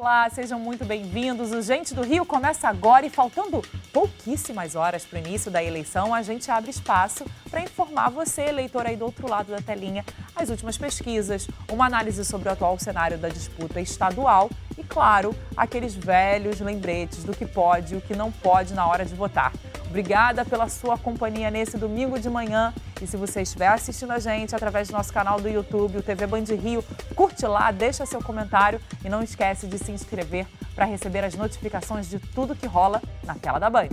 Olá, sejam muito bem-vindos. O Gente do Rio começa agora e faltando pouquíssimas horas para o início da eleição, a gente abre espaço para informar você, eleitor aí do outro lado da telinha, as últimas pesquisas, uma análise sobre o atual cenário da disputa estadual e, claro, aqueles velhos lembretes do que pode e o que não pode na hora de votar. Obrigada pela sua companhia nesse domingo de manhã. E se você estiver assistindo a gente através do nosso canal do YouTube, o TV Band Rio, curte lá, deixa seu comentário e não esquece de se inscrever para receber as notificações de tudo que rola na tela da Band.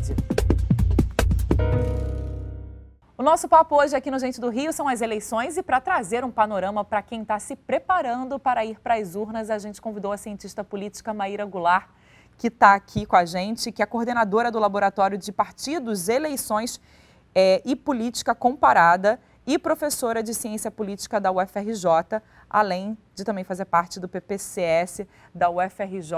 O nosso papo hoje aqui no Gente do Rio são as eleições e para trazer um panorama para quem está se preparando para ir para as urnas, a gente convidou a cientista política Maíra Goulart, que está aqui com a gente, que é coordenadora do Laboratório de Partidos, Eleições e Política Comparada e professora de Ciência Política da UFRJ, além de também fazer parte do PPCS da UFRJ,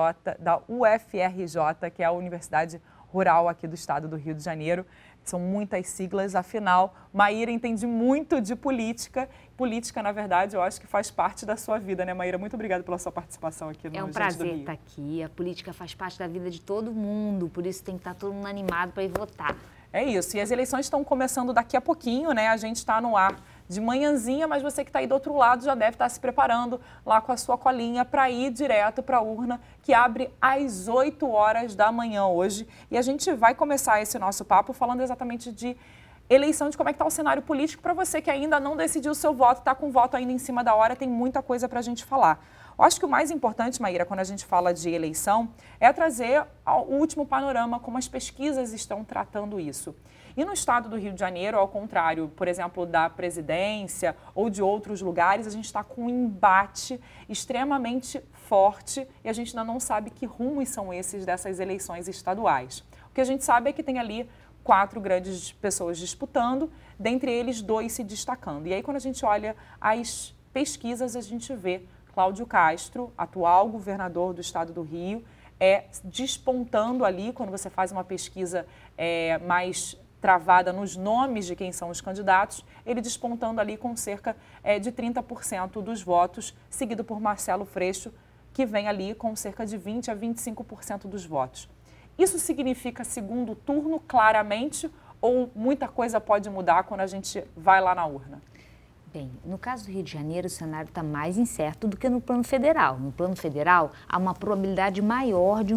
que é a Universidade Rural aqui do estado do Rio de Janeiro. São muitas siglas, afinal, Maíra entende muito de política. Política, na verdade, eu acho que faz parte da sua vida, né, Maíra? Muito obrigada pela sua participação aqui no Gente do Rio. É um prazer estar aqui. A política faz parte da vida de todo mundo, por isso tem que estar todo mundo animado para ir votar. É isso. E as eleições estão começando daqui a pouquinho, né? A gente está no ar de manhãzinha, mas você que está aí do outro lado já deve estar se preparando lá com a sua colinha para ir direto para a urna, que abre às 8 horas da manhã hoje. E a gente vai começar esse nosso papo falando exatamente de eleição, de como é que está o cenário político para você que ainda não decidiu o seu voto, está com o voto ainda em cima da hora, tem muita coisa para a gente falar. Eu acho que o mais importante, Maíra, quando a gente fala de eleição, é trazer o último panorama, como as pesquisas estão tratando isso. E no estado do Rio de Janeiro, ao contrário, por exemplo, da presidência ou de outros lugares, a gente está com um embate extremamente forte e a gente ainda não sabe que rumos são esses dessas eleições estaduais. O que a gente sabe é que tem ali 4 grandes pessoas disputando, dentre eles 2 se destacando. E aí, quando a gente olha as pesquisas, a gente vê Cláudio Castro, atual governador do estado do Rio, despontando ali, quando você faz uma pesquisa mais travada nos nomes de quem são os candidatos, ele despontando ali com cerca de 30% dos votos, seguido por Marcelo Freixo, que vem ali com cerca de 20% a 25% dos votos. Isso significa segundo turno, claramente, ou muita coisa pode mudar quando a gente vai lá na urna? Bem, no caso do Rio de Janeiro, o cenário está mais incerto do que no plano federal. No plano federal, há uma probabilidade maior de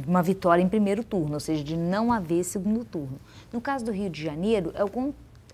uma vitória em primeiro turno, ou seja, de não haver segundo turno. No caso do Rio de Janeiro,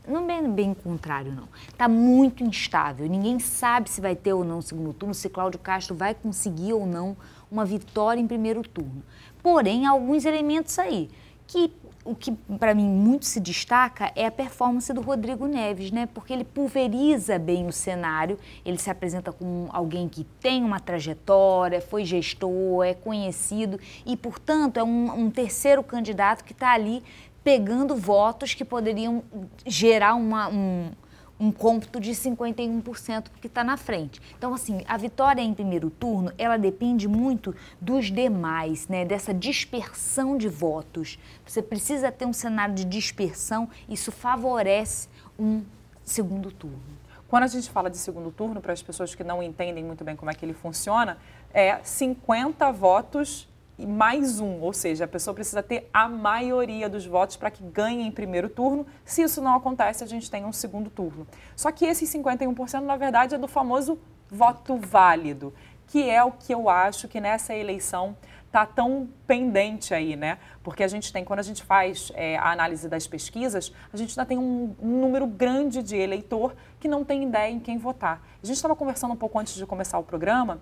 não é bem o contrário, não. Está muito instável. Ninguém sabe se vai ter ou não segundo turno, se Cláudio Castro vai conseguir ou não uma vitória em primeiro turno. Porém, há alguns elementos aí que o que para mim muito se destaca é a performance do Rodrigo Neves, né? Porque ele pulveriza bem o cenário, ele se apresenta como alguém que tem uma trajetória, foi gestor, é conhecido e, portanto, é um terceiro candidato que está ali pegando votos que poderiam gerar um cômputo de 51% que está na frente. Então, assim, a vitória em primeiro turno, ela depende muito dos demais, né? Dessa dispersão de votos. Você precisa ter um cenário de dispersão, isso favorece um segundo turno. Quando a gente fala de segundo turno, para as pessoas que não entendem muito bem como é que ele funciona, é 50 votos e mais um, ou seja, a pessoa precisa ter a maioria dos votos para que ganhe em primeiro turno. Se isso não acontece, a gente tem um segundo turno. Só que esses 51%, na verdade, é do famoso voto válido, que é o que eu acho que nessa eleição está tão pendente aí, né? Porque a gente tem, quando a gente faz a análise das pesquisas, a gente ainda tem um número grande de eleitor que não tem ideia em quem votar. A gente estava conversando um pouco antes de começar o programa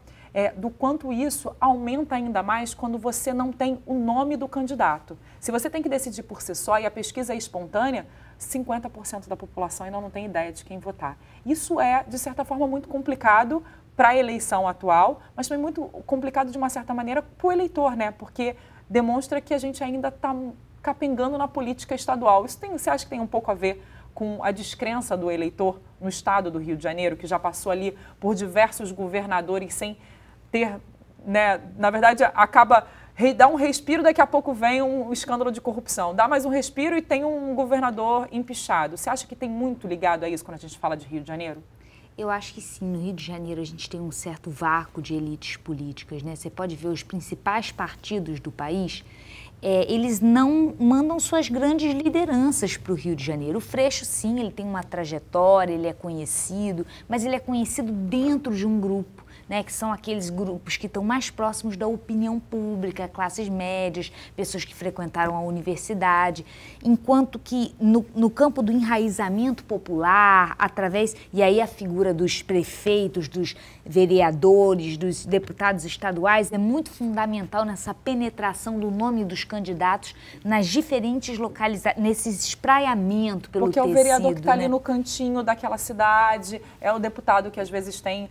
do quanto isso aumenta ainda mais quando você não tem o nome do candidato. Se você tem que decidir por si só e a pesquisa é espontânea, 50% da população ainda não tem ideia de quem votar. Isso é, de certa forma, muito complicado para a eleição atual, mas também muito complicado, de uma certa maneira, para o eleitor, né? Porque demonstra que a gente ainda está capengando na política estadual. Isso você acha que tem um pouco a ver com a descrença do eleitor no estado do Rio de Janeiro, que já passou ali por diversos governadores sem ter, né? Na verdade, dá um respiro, daqui a pouco vem um escândalo de corrupção. Dá mais um respiro e tem um governador empichado. Você acha que tem muito ligado a isso quando a gente fala de Rio de Janeiro? Eu acho que sim, no Rio de Janeiro a gente tem um certo vácuo de elites políticas, né? Você pode ver os principais partidos do país, eles não mandam suas grandes lideranças para o Rio de Janeiro. O Freixo, sim, ele tem uma trajetória, ele é conhecido, mas ele é conhecido dentro de um grupo, né, que são aqueles grupos que estão mais próximos da opinião pública, classes médias, pessoas que frequentaram a universidade, enquanto que no campo do enraizamento popular, e aí a figura dos prefeitos, dos vereadores, dos deputados estaduais é muito fundamental nessa penetração do nome dos candidatos nas diferentes localizações, nesse espraiamento pelo tecido. Porque é o vereador que está ali no cantinho daquela cidade, é o deputado que às vezes tem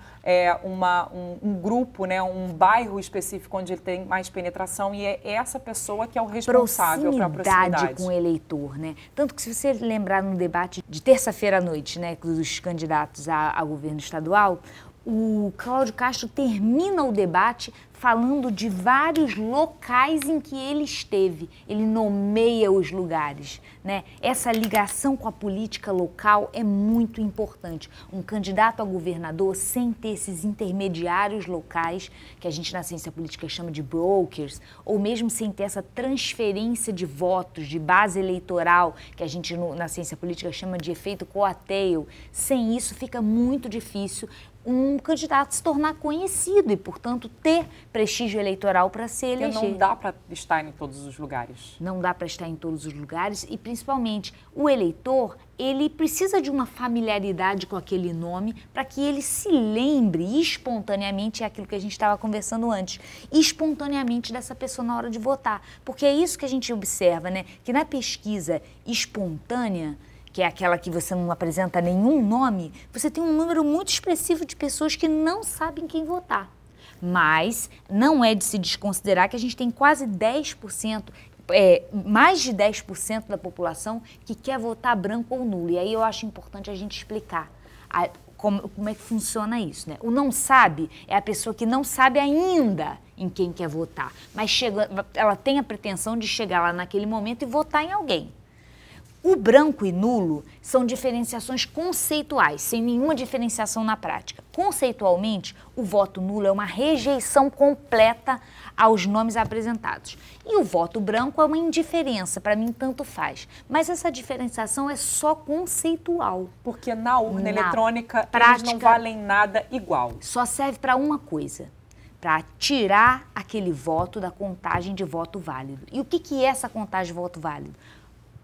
um grupo, né, um bairro específico onde ele tem mais penetração, e é essa pessoa que é o responsável pela proximidade com o eleitor, né? Tanto que, se você lembrar no debate de terça-feira à noite, né, dos candidatos a governo estadual, o Cláudio Castro termina o debate falando de vários locais em que ele esteve. Ele nomeia os lugares, né? Essa ligação com a política local é muito importante. Um candidato a governador, sem ter esses intermediários locais, que a gente na ciência política chama de brokers, ou mesmo sem ter essa transferência de votos, de base eleitoral, que a gente na ciência política chama de efeito coattail, sem isso fica muito difícil um candidato se tornar conhecido e, portanto, ter prestígio eleitoral para se eleger. Porque não dá para estar em todos os lugares. Não dá para estar em todos os lugares e, principalmente, o eleitor, ele precisa de uma familiaridade com aquele nome para que ele se lembre espontaneamente, é aquilo que a gente estava conversando antes, espontaneamente dessa pessoa na hora de votar. Porque é isso que a gente observa, né? Que na pesquisa espontânea, que é aquela que você não apresenta nenhum nome, você tem um número muito expressivo de pessoas que não sabem quem votar. Mas não é de se desconsiderar que a gente tem quase 10%, mais de 10% da população que quer votar branco ou nulo. E aí eu acho importante a gente explicar como é que funciona isso, né? O não sabe é a pessoa que não sabe ainda em quem quer votar, mas ela tem a pretensão de chegar lá naquele momento e votar em alguém. O branco e nulo são diferenciações conceituais, sem nenhuma diferenciação na prática. Conceitualmente, o voto nulo é uma rejeição completa aos nomes apresentados. E o voto branco é uma indiferença, para mim tanto faz. Mas essa diferenciação é só conceitual. Porque na urna eletrônica prática, eles não valem nada igual. Só serve para uma coisa, para tirar aquele voto da contagem de voto válido. E o que é essa contagem de voto válido?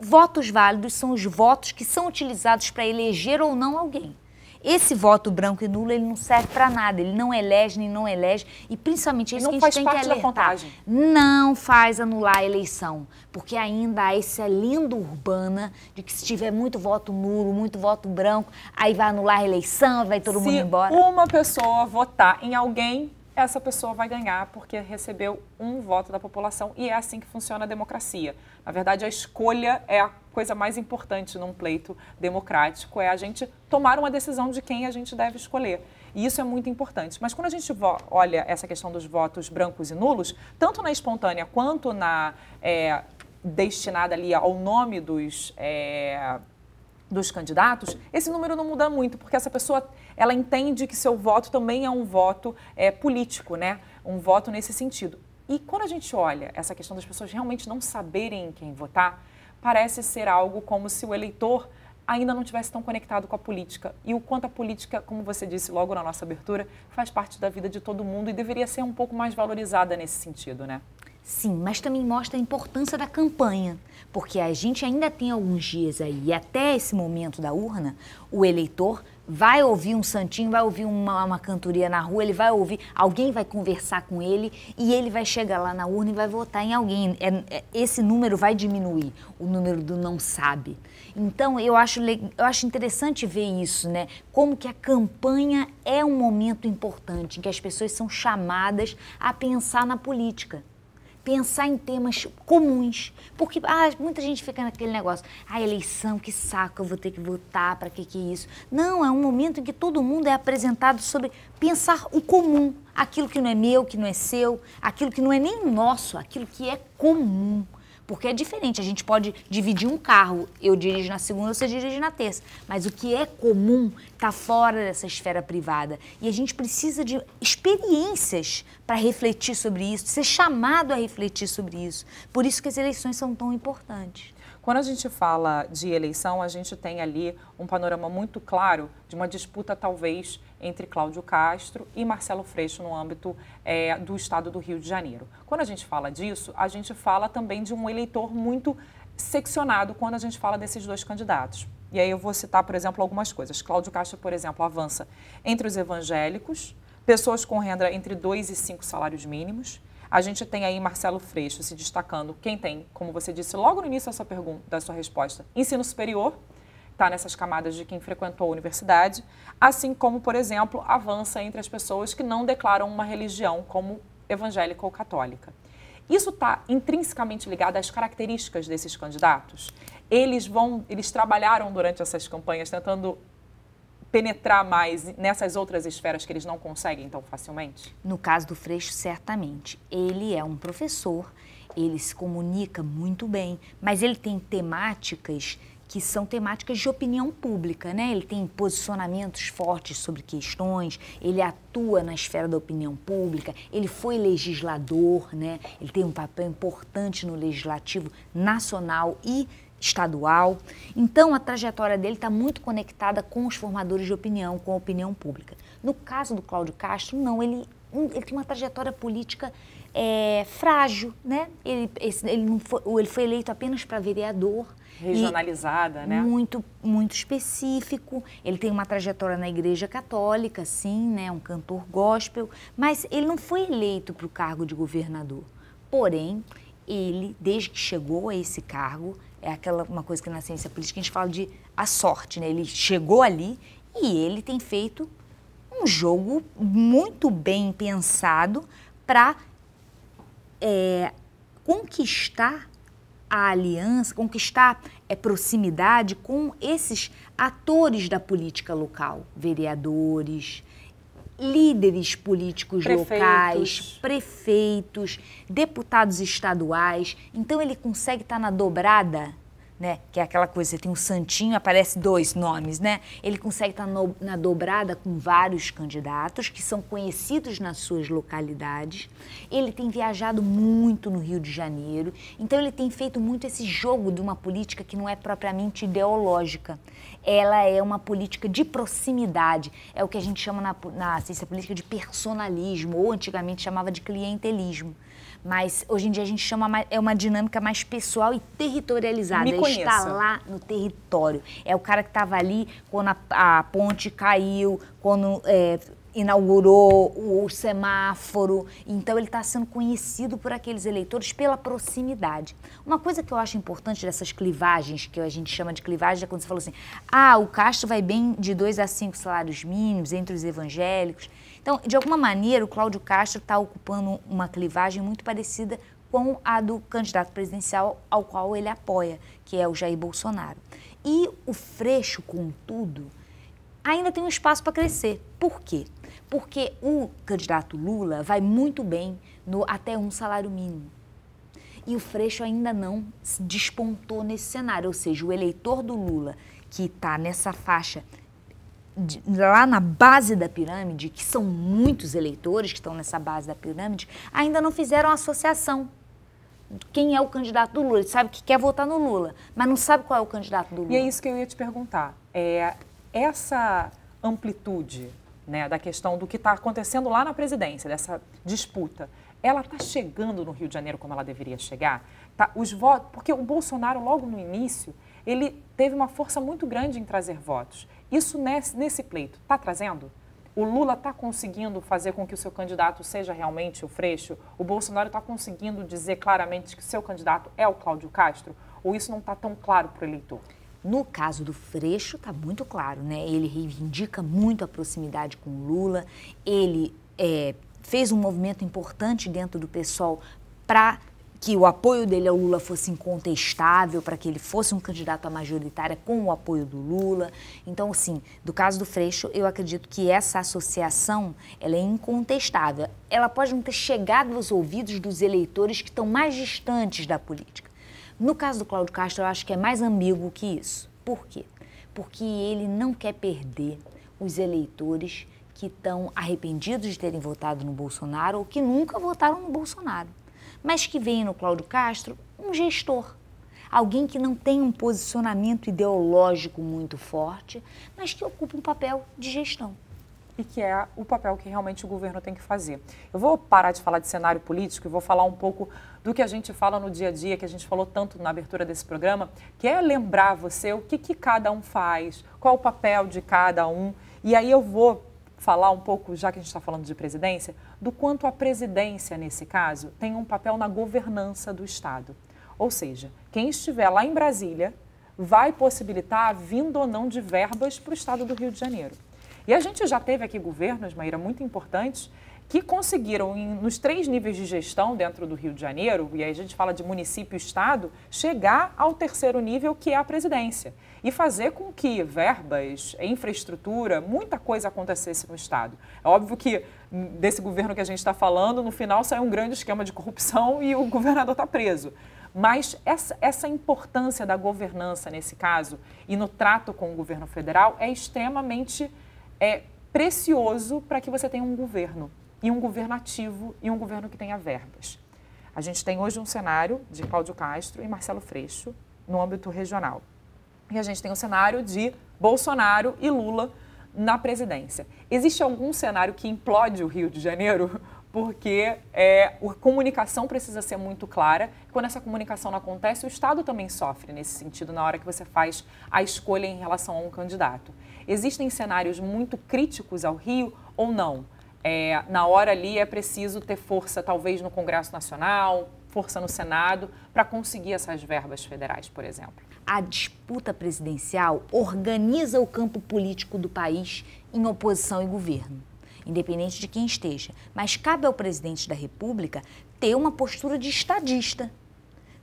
Votos válidos são os votos que são utilizados para eleger ou não alguém. Esse voto branco e nulo, ele não serve para nada, ele não elege nem não elege, e principalmente isso que a gente tem que alertar. Da contagem. Não faz anular a eleição, porque ainda há essa lenda urbana de que se tiver muito voto nulo, muito voto branco, aí vai anular a eleição, vai todo mundo embora. Se uma pessoa votar em alguém, essa pessoa vai ganhar porque recebeu um voto da população, e é assim que funciona a democracia. Na verdade, a escolha é a coisa mais importante num pleito democrático, é a gente tomar uma decisão de quem a gente deve escolher. E isso é muito importante. Mas quando a gente olha essa questão dos votos brancos e nulos, tanto na espontânea quanto na destinada ali ao nome dos candidatos, esse número não muda muito, porque essa pessoa, ela entende que seu voto também é um voto político, né? Um voto nesse sentido. E quando a gente olha essa questão das pessoas realmente não saberem em quem votar, parece ser algo como se o eleitor ainda não estivesse tão conectado com a política. E o quanto a política, como você disse logo na nossa abertura, faz parte da vida de todo mundo e deveria ser um pouco mais valorizada nesse sentido, né? Sim, mas também mostra a importância da campanha, porque a gente ainda tem alguns dias aí, e até esse momento da urna, o eleitor vai ouvir um santinho, vai ouvir uma cantoria na rua, ele vai ouvir, alguém vai conversar com ele e ele vai chegar lá na urna e vai votar em alguém. Esse número vai diminuir, o número do não sabe. Então, eu acho interessante ver isso, né? Como que a campanha é um momento importante, em que as pessoas são chamadas a pensar na política. Pensar em temas comuns, porque muita gente fica naquele negócio, eleição, que saco, eu vou ter que votar, para que é isso? Não, é um momento em que todo mundo é apresentado sobre pensar o comum, aquilo que não é meu, que não é seu, aquilo que não é nem nosso, aquilo que é comum. Porque é diferente, a gente pode dividir um carro, eu dirijo na segunda, você dirige na terça. Mas o que é comum está fora dessa esfera privada. E a gente precisa de experiências para refletir sobre isso, ser chamado a refletir sobre isso. Por isso que as eleições são tão importantes. Quando a gente fala de eleição, a gente tem ali um panorama muito claro de uma disputa, talvez, entre Cláudio Castro e Marcelo Freixo no âmbito do estado do Rio de Janeiro. Quando a gente fala disso, a gente fala também de um eleitor muito seccionado quando a gente fala desses dois candidatos. E aí eu vou citar, por exemplo, algumas coisas. Cláudio Castro, por exemplo, avança entre os evangélicos, pessoas com renda entre 2 e 5 salários mínimos. A gente tem aí Marcelo Freixo se destacando, quem tem, como você disse logo no início da sua pergunta, da sua resposta, ensino superior, está nessas camadas de quem frequentou a universidade, assim como, por exemplo, avança entre as pessoas que não declaram uma religião como evangélica ou católica. Isso está intrinsecamente ligado às características desses candidatos? Eles trabalharam durante essas campanhas tentando penetrar mais nessas outras esferas que eles não conseguem tão facilmente? No caso do Freixo, certamente. Ele é um professor, ele se comunica muito bem, mas ele tem temáticas que são temáticas de opinião pública, né? Ele tem posicionamentos fortes sobre questões, ele atua na esfera da opinião pública, ele foi legislador, né? Ele tem um papel importante no legislativo nacional e estadual. Então, a trajetória dele está muito conectada com os formadores de opinião, com a opinião pública. No caso do Cláudio Castro, não, ele tem uma trajetória política frágil, né? Ele foi eleito apenas para vereador. Regionalizada, né? Muito, muito específico. Ele tem uma trajetória na Igreja Católica, sim, né? Um cantor gospel, mas ele não foi eleito para o cargo de governador. Porém, ele, desde que chegou a esse cargo, uma coisa que na ciência política a gente fala de a sorte, né? Ele chegou ali e ele tem feito um jogo muito bem pensado para conquistar a aliança, conquistar proximidade com esses atores da política local, vereadores, líderes políticos locais, prefeitos, deputados estaduais. Então ele consegue estar na dobrada, né? Que é aquela coisa, você tem um santinho, aparece 2 nomes, né? Ele consegue estar na dobrada com vários candidatos que são conhecidos nas suas localidades. Ele tem viajado muito no Rio de Janeiro, então ele tem feito muito esse jogo de uma política que não é propriamente ideológica. Ela é uma política de proximidade, é o que a gente chama na ciência política de personalismo, ou antigamente chamava de clientelismo. Mas hoje em dia a gente chama, é uma dinâmica mais pessoal e territorializada. Ele está lá no território. É o cara que estava ali quando a ponte caiu, quando inaugurou o semáforo. Então ele está sendo conhecido por aqueles eleitores pela proximidade. Uma coisa que eu acho importante dessas clivagens, que a gente chama de clivagem, é quando você falou assim, o Castro vai bem de 2 a 5 salários mínimos entre os evangélicos. Então, de alguma maneira, o Cláudio Castro está ocupando uma clivagem muito parecida com a do candidato presidencial ao qual ele apoia, que é o Jair Bolsonaro. E o Freixo, contudo, ainda tem um espaço para crescer. Por quê? Porque o candidato Lula vai muito bem até um salário mínimo. E o Freixo ainda não despontou nesse cenário, ou seja, o eleitor do Lula, que está nessa faixa lá na base da pirâmide, que são muitos eleitores que estão nessa base da pirâmide, ainda não fizeram associação. Quem é o candidato do Lula? Ele sabe que quer votar no Lula, mas não sabe qual é o candidato do Lula. E é isso que eu ia te perguntar. Essa amplitude, né, da questão do que está acontecendo lá na presidência, dessa disputa, ela está chegando no Rio de Janeiro como ela deveria chegar? Os votos, porque o Bolsonaro, logo no início, ele teve uma força muito grande em trazer votos. Isso nesse pleito está trazendo? O Lula está conseguindo fazer com que o seu candidato seja realmente o Freixo? O Bolsonaro está conseguindo dizer claramente que o seu candidato é o Cláudio Castro? Ou isso não está tão claro para o eleitor? No caso do Freixo, está muito claro, né? Ele reivindica muito a proximidade com o Lula, ele fez um movimento importante dentro do PSOL para que o apoio dele ao Lula fosse incontestável, para que ele fosse um candidato à majoritária com o apoio do Lula. Então, assim, do caso do Freixo, eu acredito que essa associação, ela é incontestável. Ela pode não ter chegado aos ouvidos dos eleitores que estão mais distantes da política, No caso do Cláudio Castro, eu acho que é mais ambíguo que isso. Por quê? Porque ele não quer perder os eleitores que estão arrependidos de terem votado no Bolsonaro ou que nunca votaram no Bolsonaro, mas que veem no Cláudio Castro um gestor, alguém que não tem um posicionamento ideológico muito forte, mas que ocupa um papel de gestão. E que é o papel que realmente o governo tem que fazer. Eu vou parar de falar de cenário político e vou falar um pouco do que a gente fala no dia a dia, que a gente falou tanto na abertura desse programa, que é lembrar você o que cada um faz, qual o papel de cada um. E aí eu vou falar um pouco, já que a gente está falando de presidência, do quanto a presidência, nesse caso, tem um papel na governança do Estado. Ou seja, quem estiver lá em Brasília vai possibilitar a vinda ou não de verbas para o Estado do Rio de Janeiro. E a gente já teve aqui governos, Maíra, muito importantes, que conseguiram, nos 3 níveis de gestão dentro do Rio de Janeiro, e aí a gente fala de município e Estado, chegar ao 3º nível, que é a presidência, e fazer com que verbas, infraestrutura, muita coisa acontecesse no Estado. É óbvio que desse governo que a gente está falando, no final sai um grande esquema de corrupção e o governador está preso. Mas essa importância da governança nesse caso e no trato com o governo federal é extremamente precioso para que você tenha um governo, e um governo ativo e um governo que tenha verbas. A gente tem hoje um cenário de Cláudio Castro e Marcelo Freixo no âmbito regional. E a gente tem um cenário de Bolsonaro e Lula na presidência. Existe algum cenário que implode o Rio de Janeiro? Porque a comunicação precisa ser muito clara. Quando essa comunicação não acontece, o Estado também sofre nesse sentido na hora que você faz a escolha em relação a um candidato. Existem cenários muito críticos ao Rio ou não? Na hora ali é preciso ter força, talvez, no Congresso Nacional, força no Senado, para conseguir essas verbas federais, por exemplo. A disputa presidencial organiza o campo político do país em oposição e governo, independente de quem esteja. Mas cabe ao presidente da República ter uma postura de estadista.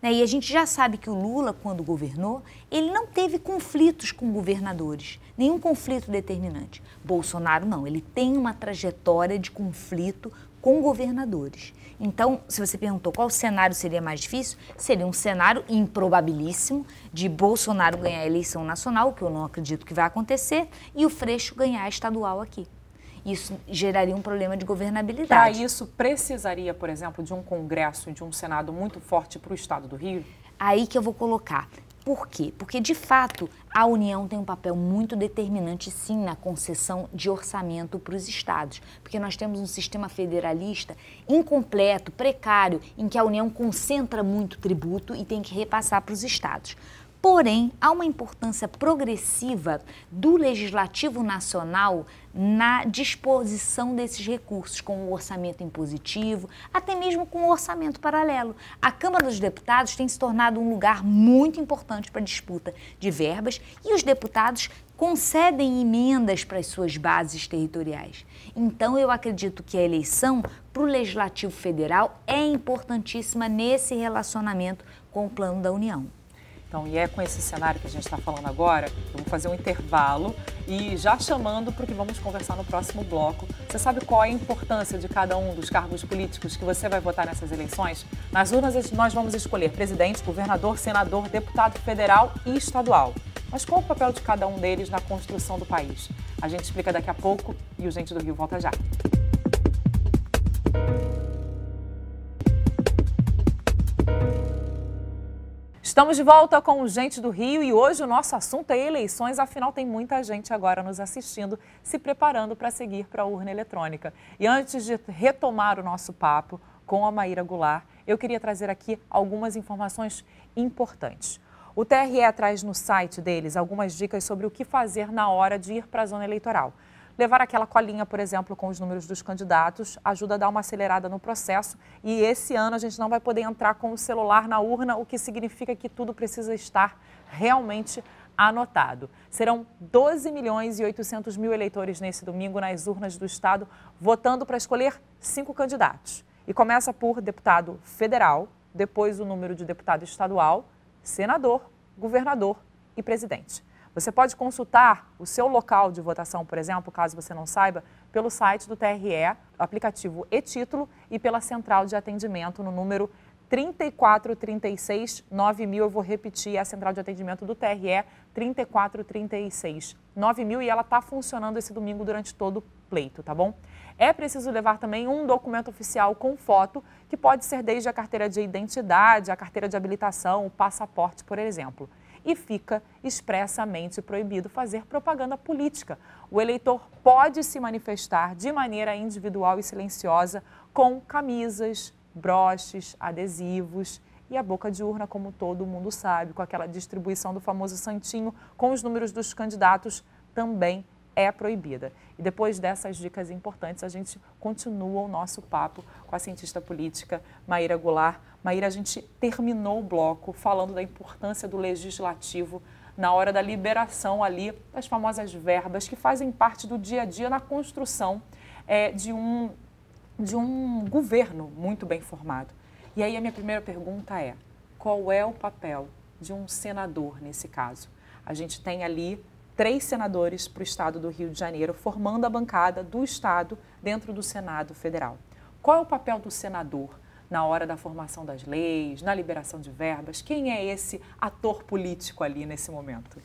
E a gente já sabe que o Lula, quando governou, ele não teve conflitos com governadores, nenhum conflito determinante. Bolsonaro não, ele tem uma trajetória de conflito com governadores. Então, se você perguntou qual cenário seria mais difícil, seria um cenário improbabilíssimo de Bolsonaro ganhar a eleição nacional, que eu não acredito que vai acontecer, e o Freixo ganhar a estadual aqui. Isso geraria um problema de governabilidade. Para isso, precisaria, por exemplo, de um Congresso e de um Senado muito forte para o Estado do Rio? Aí que eu vou colocar. Por quê? Porque, de fato, a União tem um papel muito determinante, sim, na concessão de orçamento para os estados. Porque nós temos um sistema federalista incompleto, precário, em que a União concentra muito tributo e tem que repassar para os estados. Porém, há uma importância progressiva do Legislativo Nacional na disposição desses recursos, com o orçamento impositivo, até mesmo com o orçamento paralelo. A Câmara dos Deputados tem se tornado um lugar muito importante para a disputa de verbas e os deputados concedem emendas para as suas bases territoriais. Então, eu acredito que a eleição para o Legislativo Federal é importantíssima nesse relacionamento com o Plano da União. Então, e é com esse cenário que a gente está falando agora, eu vou fazer um intervalo e já chamando para o que vamos conversar no próximo bloco. Você sabe qual é a importância de cada um dos cargos políticos que você vai votar nessas eleições? Nas urnas nós vamos escolher presidente, governador, senador, deputado federal e estadual. Mas qual o papel de cada um deles na construção do país? A gente explica daqui a pouco e o Gente do Rio volta já. Estamos de volta com o Gente do Rio e hoje o nosso assunto é eleições, afinal tem muita gente agora nos assistindo, se preparando para seguir para a urna eletrônica. E antes de retomar o nosso papo com a Maíra Goulart, eu queria trazer aqui algumas informações importantes. O TRE traz no site deles algumas dicas sobre o que fazer na hora de ir para a zona eleitoral. Levar aquela colinha, por exemplo, com os números dos candidatos ajuda a dar uma acelerada no processo e esse ano a gente não vai poder entrar com o celular na urna, o que significa que tudo precisa estar realmente anotado. Serão 12.800.000 eleitores nesse domingo nas urnas do estado, votando para escolher 5 candidatos. E começa por deputado federal, depois o número de deputado estadual, senador, governador e presidente. Você pode consultar o seu local de votação, por exemplo, caso você não saiba, pelo site do TRE, aplicativo e-Título e pela central de atendimento no número 3436 9000, eu vou repetir, é a central de atendimento do TRE, 3436 9000, e ela está funcionando esse domingo durante todo o pleito, tá bom? É preciso levar também um documento oficial com foto, que pode ser desde a carteira de identidade, a carteira de habilitação, o passaporte, por exemplo. E fica expressamente proibido fazer propaganda política. O eleitor pode se manifestar de maneira individual e silenciosa com camisas, broches, adesivos e a boca de urna, como todo mundo sabe, com aquela distribuição do famoso santinho com os números dos candidatos, também é proibida. E depois dessas dicas importantes, a gente continua o nosso papo com a cientista política Maíra Goulart. Maíra, a gente terminou o bloco falando da importância do legislativo na hora da liberação ali das famosas verbas que fazem parte do dia a dia na construção de um governo muito bem formado. E aí a minha primeira pergunta é, qual é o papel de um senador nesse caso? A gente tem ali 3 senadores para o estado do Rio de Janeiro, formando a bancada do estado dentro do Senado Federal. Qual é o papel do senador na hora da formação das leis, na liberação de verbas? Quem é esse ator político ali nesse momento?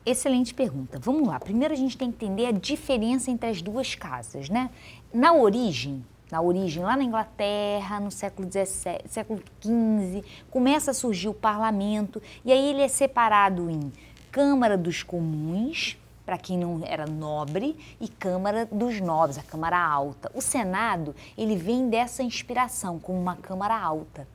Excelente pergunta. Vamos lá. Primeiro a gente tem que entender a diferença entre as duas casas, né? Na origem, lá na Inglaterra, no século XVII, século XV, começa a surgir o parlamento e aí ele é separado em Câmara dos Comuns, para quem não era nobre, e Câmara dos Nobres, a Câmara Alta. O Senado, ele vem dessa inspiração, como uma Câmara Alta.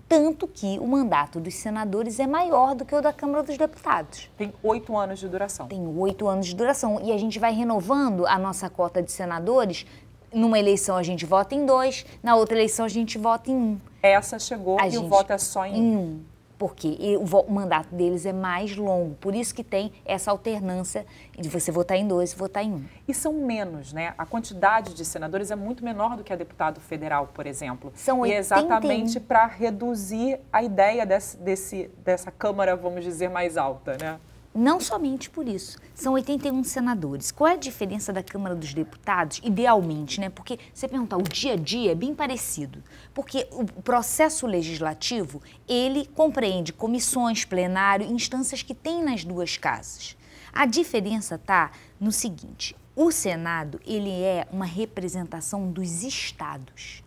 Tanto que o mandato dos senadores é maior do que o da Câmara dos Deputados. Tem 8 anos de duração. Tem 8 anos de duração. E a gente vai renovando a nossa cota de senadores. Numa eleição a gente vota em 2, na outra eleição a gente vota em 1. Essa chegou e o voto é só em 1. Porque o mandato deles é mais longo, por isso que tem essa alternância de você votar em 2 e votar em 1. E são menos, né? A quantidade de senadores é muito menor do que a deputado federal, por exemplo. São 81. E exatamente para reduzir a ideia dessa Câmara, vamos dizer, mais alta, né? Não somente por isso, são 81 senadores. Qual é a diferença da Câmara dos Deputados? Idealmente, né? Porque você perguntar, o dia a dia é bem parecido. Porque o processo legislativo, ele compreende comissões, plenário, instâncias que tem nas duas casas. A diferença está no seguinte, o Senado, ele é uma representação dos estados.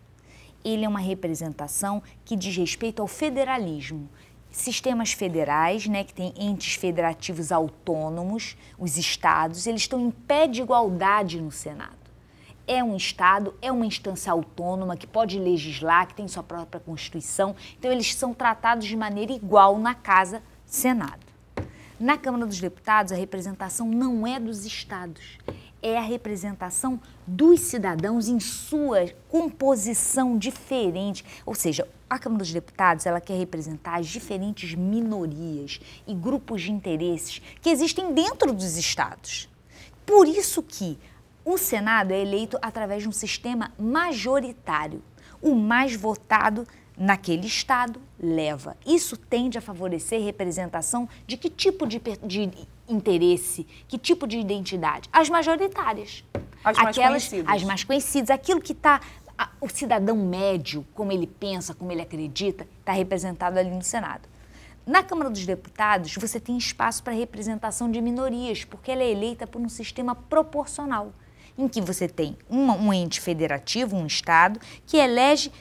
Ele é uma representação que diz respeito ao federalismo. Sistemas federais, né, que tem entes federativos autônomos, os estados, eles estão em pé de igualdade no Senado. É um estado, é uma instância autônoma que pode legislar, que tem sua própria Constituição, então eles são tratados de maneira igual na Casa Senado. Na Câmara dos Deputados, a representação não é dos estados, é a representação dos cidadãos em sua composição diferente, ou seja, a Câmara dos Deputados, ela quer representar as diferentes minorias e grupos de interesses que existem dentro dos estados. Por isso que o Senado é eleito através de um sistema majoritário. O mais votado naquele estado leva. Isso tende a favorecer representação de que tipo de interesse, que tipo de identidade? As majoritárias. As mais conhecidas, aquilo que está... O cidadão médio, como ele pensa, como ele acredita, está representado ali no Senado. Na Câmara dos Deputados, você tem espaço para representação de minorias, porque ela é eleita por um sistema proporcional, em que você tem um ente federativo, um Estado, que elege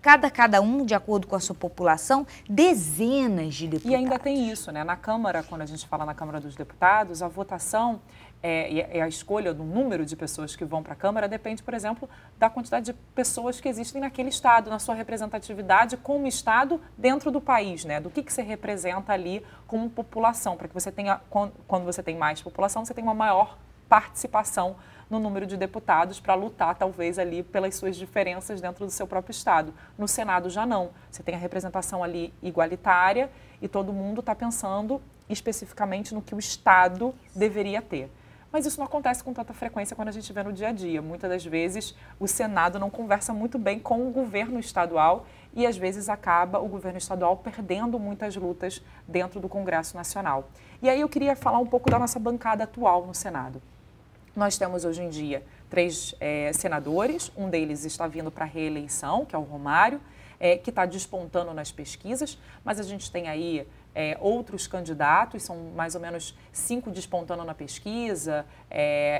cada um, de acordo com a sua população, dezenas de deputados. E ainda tem isso, né? Na Câmara, quando a gente fala na Câmara dos Deputados, a votação e a escolha do número de pessoas que vão para a Câmara depende, por exemplo, da quantidade de pessoas que existem naquele Estado, na sua representatividade como Estado dentro do país, né? Do que você representa ali como população, para que você tenha, quando você tem mais população, você tem uma maior participação no número de deputados para lutar, talvez, ali pelas suas diferenças dentro do seu próprio Estado. No Senado já não. Você tem a representação ali igualitária e todo mundo está pensando especificamente no que o Estado deveria ter. Mas isso não acontece com tanta frequência quando a gente vê no dia a dia. Muitas das vezes o Senado não conversa muito bem com o governo estadual e às vezes acaba o governo estadual perdendo muitas lutas dentro do Congresso Nacional. E aí eu queria falar um pouco da nossa bancada atual no Senado. Nós temos hoje em dia 3 senadores, um deles está vindo para a reeleição, que é o Romário. que está despontando nas pesquisas, mas a gente tem aí outros candidatos, são mais ou menos 5 despontando na pesquisa,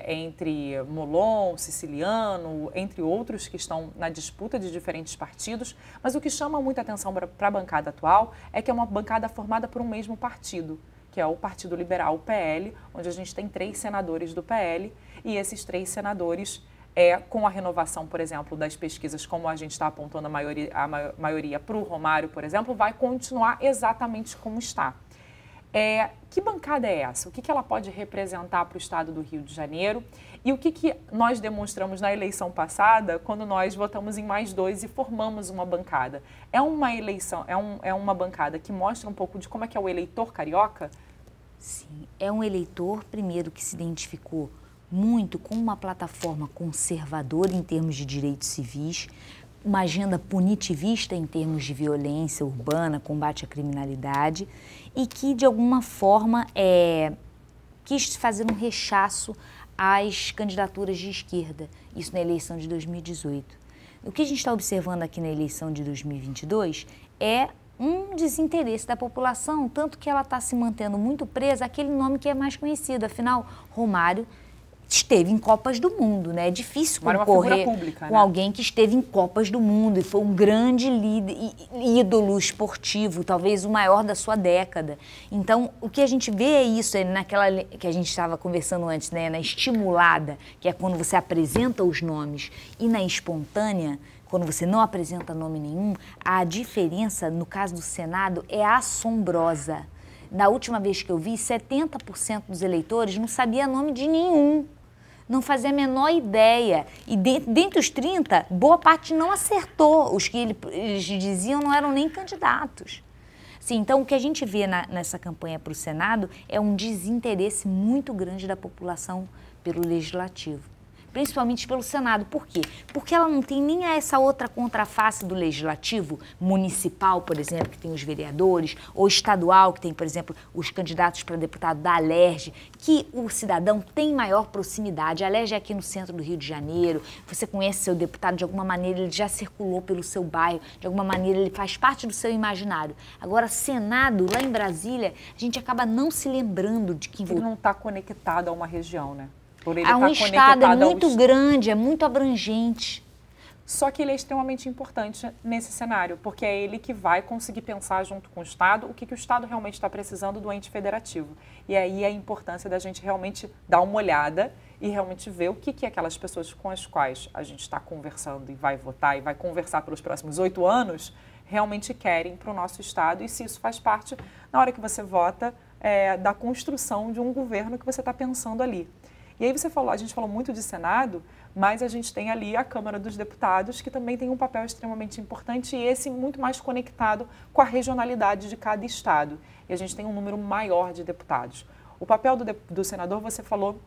entre Molon, Siciliano, entre outros que estão na disputa de diferentes partidos, mas o que chama muita atenção para a bancada atual é que é uma bancada formada por um mesmo partido, que é o Partido Liberal, o PL, onde a gente tem 3 senadores do PL, e esses 3 senadores, com a renovação, por exemplo, das pesquisas, como a gente está apontando a maioria para o Romário, por exemplo, vai continuar exatamente como está. Que bancada é essa? O que ela pode representar para o estado do Rio de Janeiro? E o que nós demonstramos na eleição passada, quando nós votamos em mais 2 e formamos uma bancada? É uma eleição, é uma bancada que mostra um pouco de como é que é o eleitor carioca? Sim, é um eleitor, primeiro, que se identificou muito com uma plataforma conservadora em termos de direitos civis, uma agenda punitivista em termos de violência urbana, combate à criminalidade, e que, de alguma forma, quis fazer um rechaço às candidaturas de esquerda, isso na eleição de 2018. O que a gente está observando aqui na eleição de 2022 é um desinteresse da população, tanto que ela está se mantendo muito presa àquele nome que é mais conhecido. Afinal, Romário esteve em Copas do Mundo, né? É difícil concorrer com alguém que esteve em Copas do Mundo e foi um grande líder, ídolo esportivo, talvez o maior da sua década. Então, o que a gente vê é isso, naquela que a gente estava conversando antes, né? Na estimulada, que é quando você apresenta os nomes, e na espontânea, quando você não apresenta nome nenhum, a diferença, no caso do Senado, é assombrosa. Na última vez que eu vi, 70% dos eleitores não sabia nome de nenhum. Não fazia a menor ideia. E dentre os 30, boa parte não acertou. Os que eles diziam não eram nem candidatos. Sim, então, o que a gente vê nessa campanha para o Senado é um desinteresse muito grande da população pelo Legislativo. Principalmente pelo Senado. Por quê? Porque ela não tem nem essa outra contraface do Legislativo, municipal, por exemplo, que tem os vereadores, ou estadual, que tem, por exemplo, os candidatos para deputado da Alerj, que o cidadão tem maior proximidade. A Alerj é aqui no centro do Rio de Janeiro, você conhece seu deputado, de alguma maneira ele já circulou pelo seu bairro, de alguma maneira ele faz parte do seu imaginário. Agora, Senado, lá em Brasília, a gente acaba não se lembrando de quem ele não está conectado a uma região, né? Um estado é muito grande, é muito abrangente. Só que ele é extremamente importante nesse cenário, porque é ele que vai conseguir pensar junto com o Estado o que o Estado realmente está precisando do ente federativo. E aí a importância da gente realmente dar uma olhada e realmente ver o que aquelas pessoas com as quais a gente está conversando e vai votar e vai conversar pelos próximos 8 anos realmente querem para o nosso Estado e se isso faz parte, na hora que você vota, da construção de um governo que você está pensando ali. E aí a gente falou muito de Senado, mas a gente tem ali a Câmara dos Deputados, que também tem um papel extremamente importante e esse muito mais conectado com a regionalidade de cada estado. E a gente tem um número maior de deputados. O papel do senador, você falou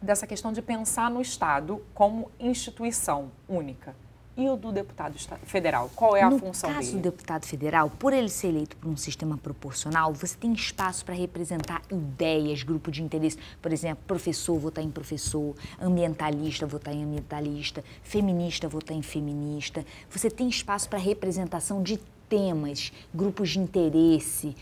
dessa questão de pensar no Estado como instituição única. E o do deputado federal, qual é a função dele? No caso do deputado federal, por ele ser eleito por um sistema proporcional, você tem espaço para representar ideias, grupo de interesse. Por exemplo, professor votar em professor, ambientalista votar em ambientalista, feminista votar em feminista. Você tem espaço para representação de temas, grupos de interesse,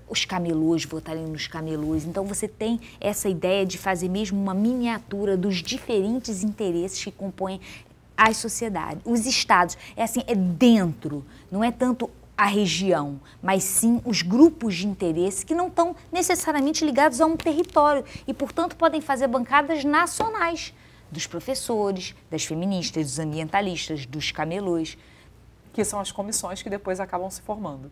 os camelôs votarem nos camelôs. Então, você tem essa ideia de fazer mesmo uma miniatura dos diferentes interesses que compõem as sociedades, os estados. É dentro, não é tanto a região, mas sim os grupos de interesse que não estão necessariamente ligados a um território e, portanto, podem fazer bancadas nacionais dos professores, das feministas, dos ambientalistas, dos camelôs. Que são as comissões que depois acabam se formando.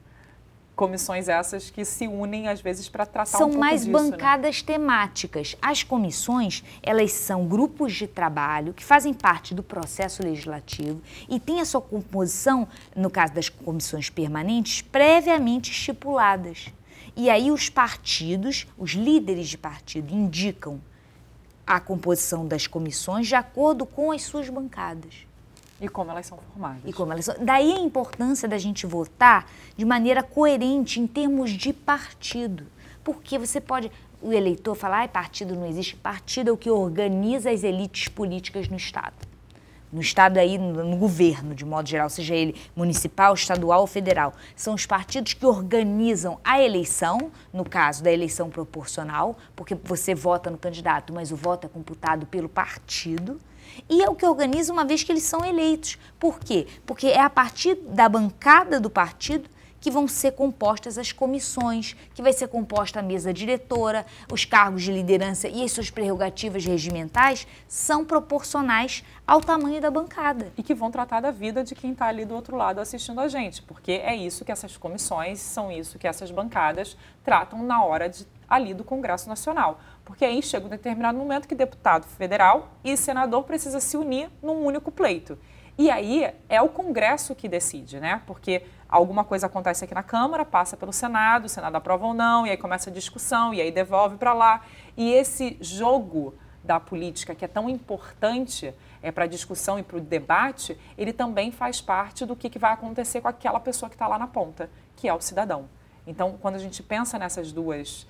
Comissões essas que se unem, às vezes, para tratar um pouco disso. São mais bancadas temáticas. As comissões, elas são grupos de trabalho que fazem parte do processo legislativo e têm a sua composição, no caso das comissões permanentes, previamente estipuladas. E aí os partidos, os líderes de partido, indicam a composição das comissões de acordo com as suas bancadas. E como elas são formadas. Daí a importância da gente votar de maneira coerente em termos de partido. Porque você pode, o eleitor falar, partido não existe. Partido é o que organiza as elites políticas no Estado. no Estado aí, no governo, de modo geral, seja ele municipal, estadual ou federal, são os partidos que organizam a eleição, no caso da eleição proporcional, porque você vota no candidato, mas o voto é computado pelo partido, e é o que organiza uma vez que eles são eleitos. Por quê? Porque é a partir da bancada do partido que vão ser compostas as comissões, que vai ser composta a mesa diretora, os cargos de liderança e as suas prerrogativas regimentais são proporcionais ao tamanho da bancada. E que vão tratar da vida de quem está ali do outro lado assistindo a gente, porque é isso que essas comissões, são isso que essas bancadas tratam na hora ali do Congresso Nacional. Porque aí chega um determinado momento que deputado federal e senador precisam se unir num único pleito. E aí é o Congresso que decide, né? Porque alguma coisa acontece aqui na Câmara, passa pelo Senado, o Senado aprova ou não, e aí começa a discussão, e aí devolve para lá. E esse jogo da política, que é tão importante para a discussão e para o debate, ele também faz parte do que vai acontecer com aquela pessoa que está lá na ponta, que é o cidadão. Então, quando a gente pensa nessas duas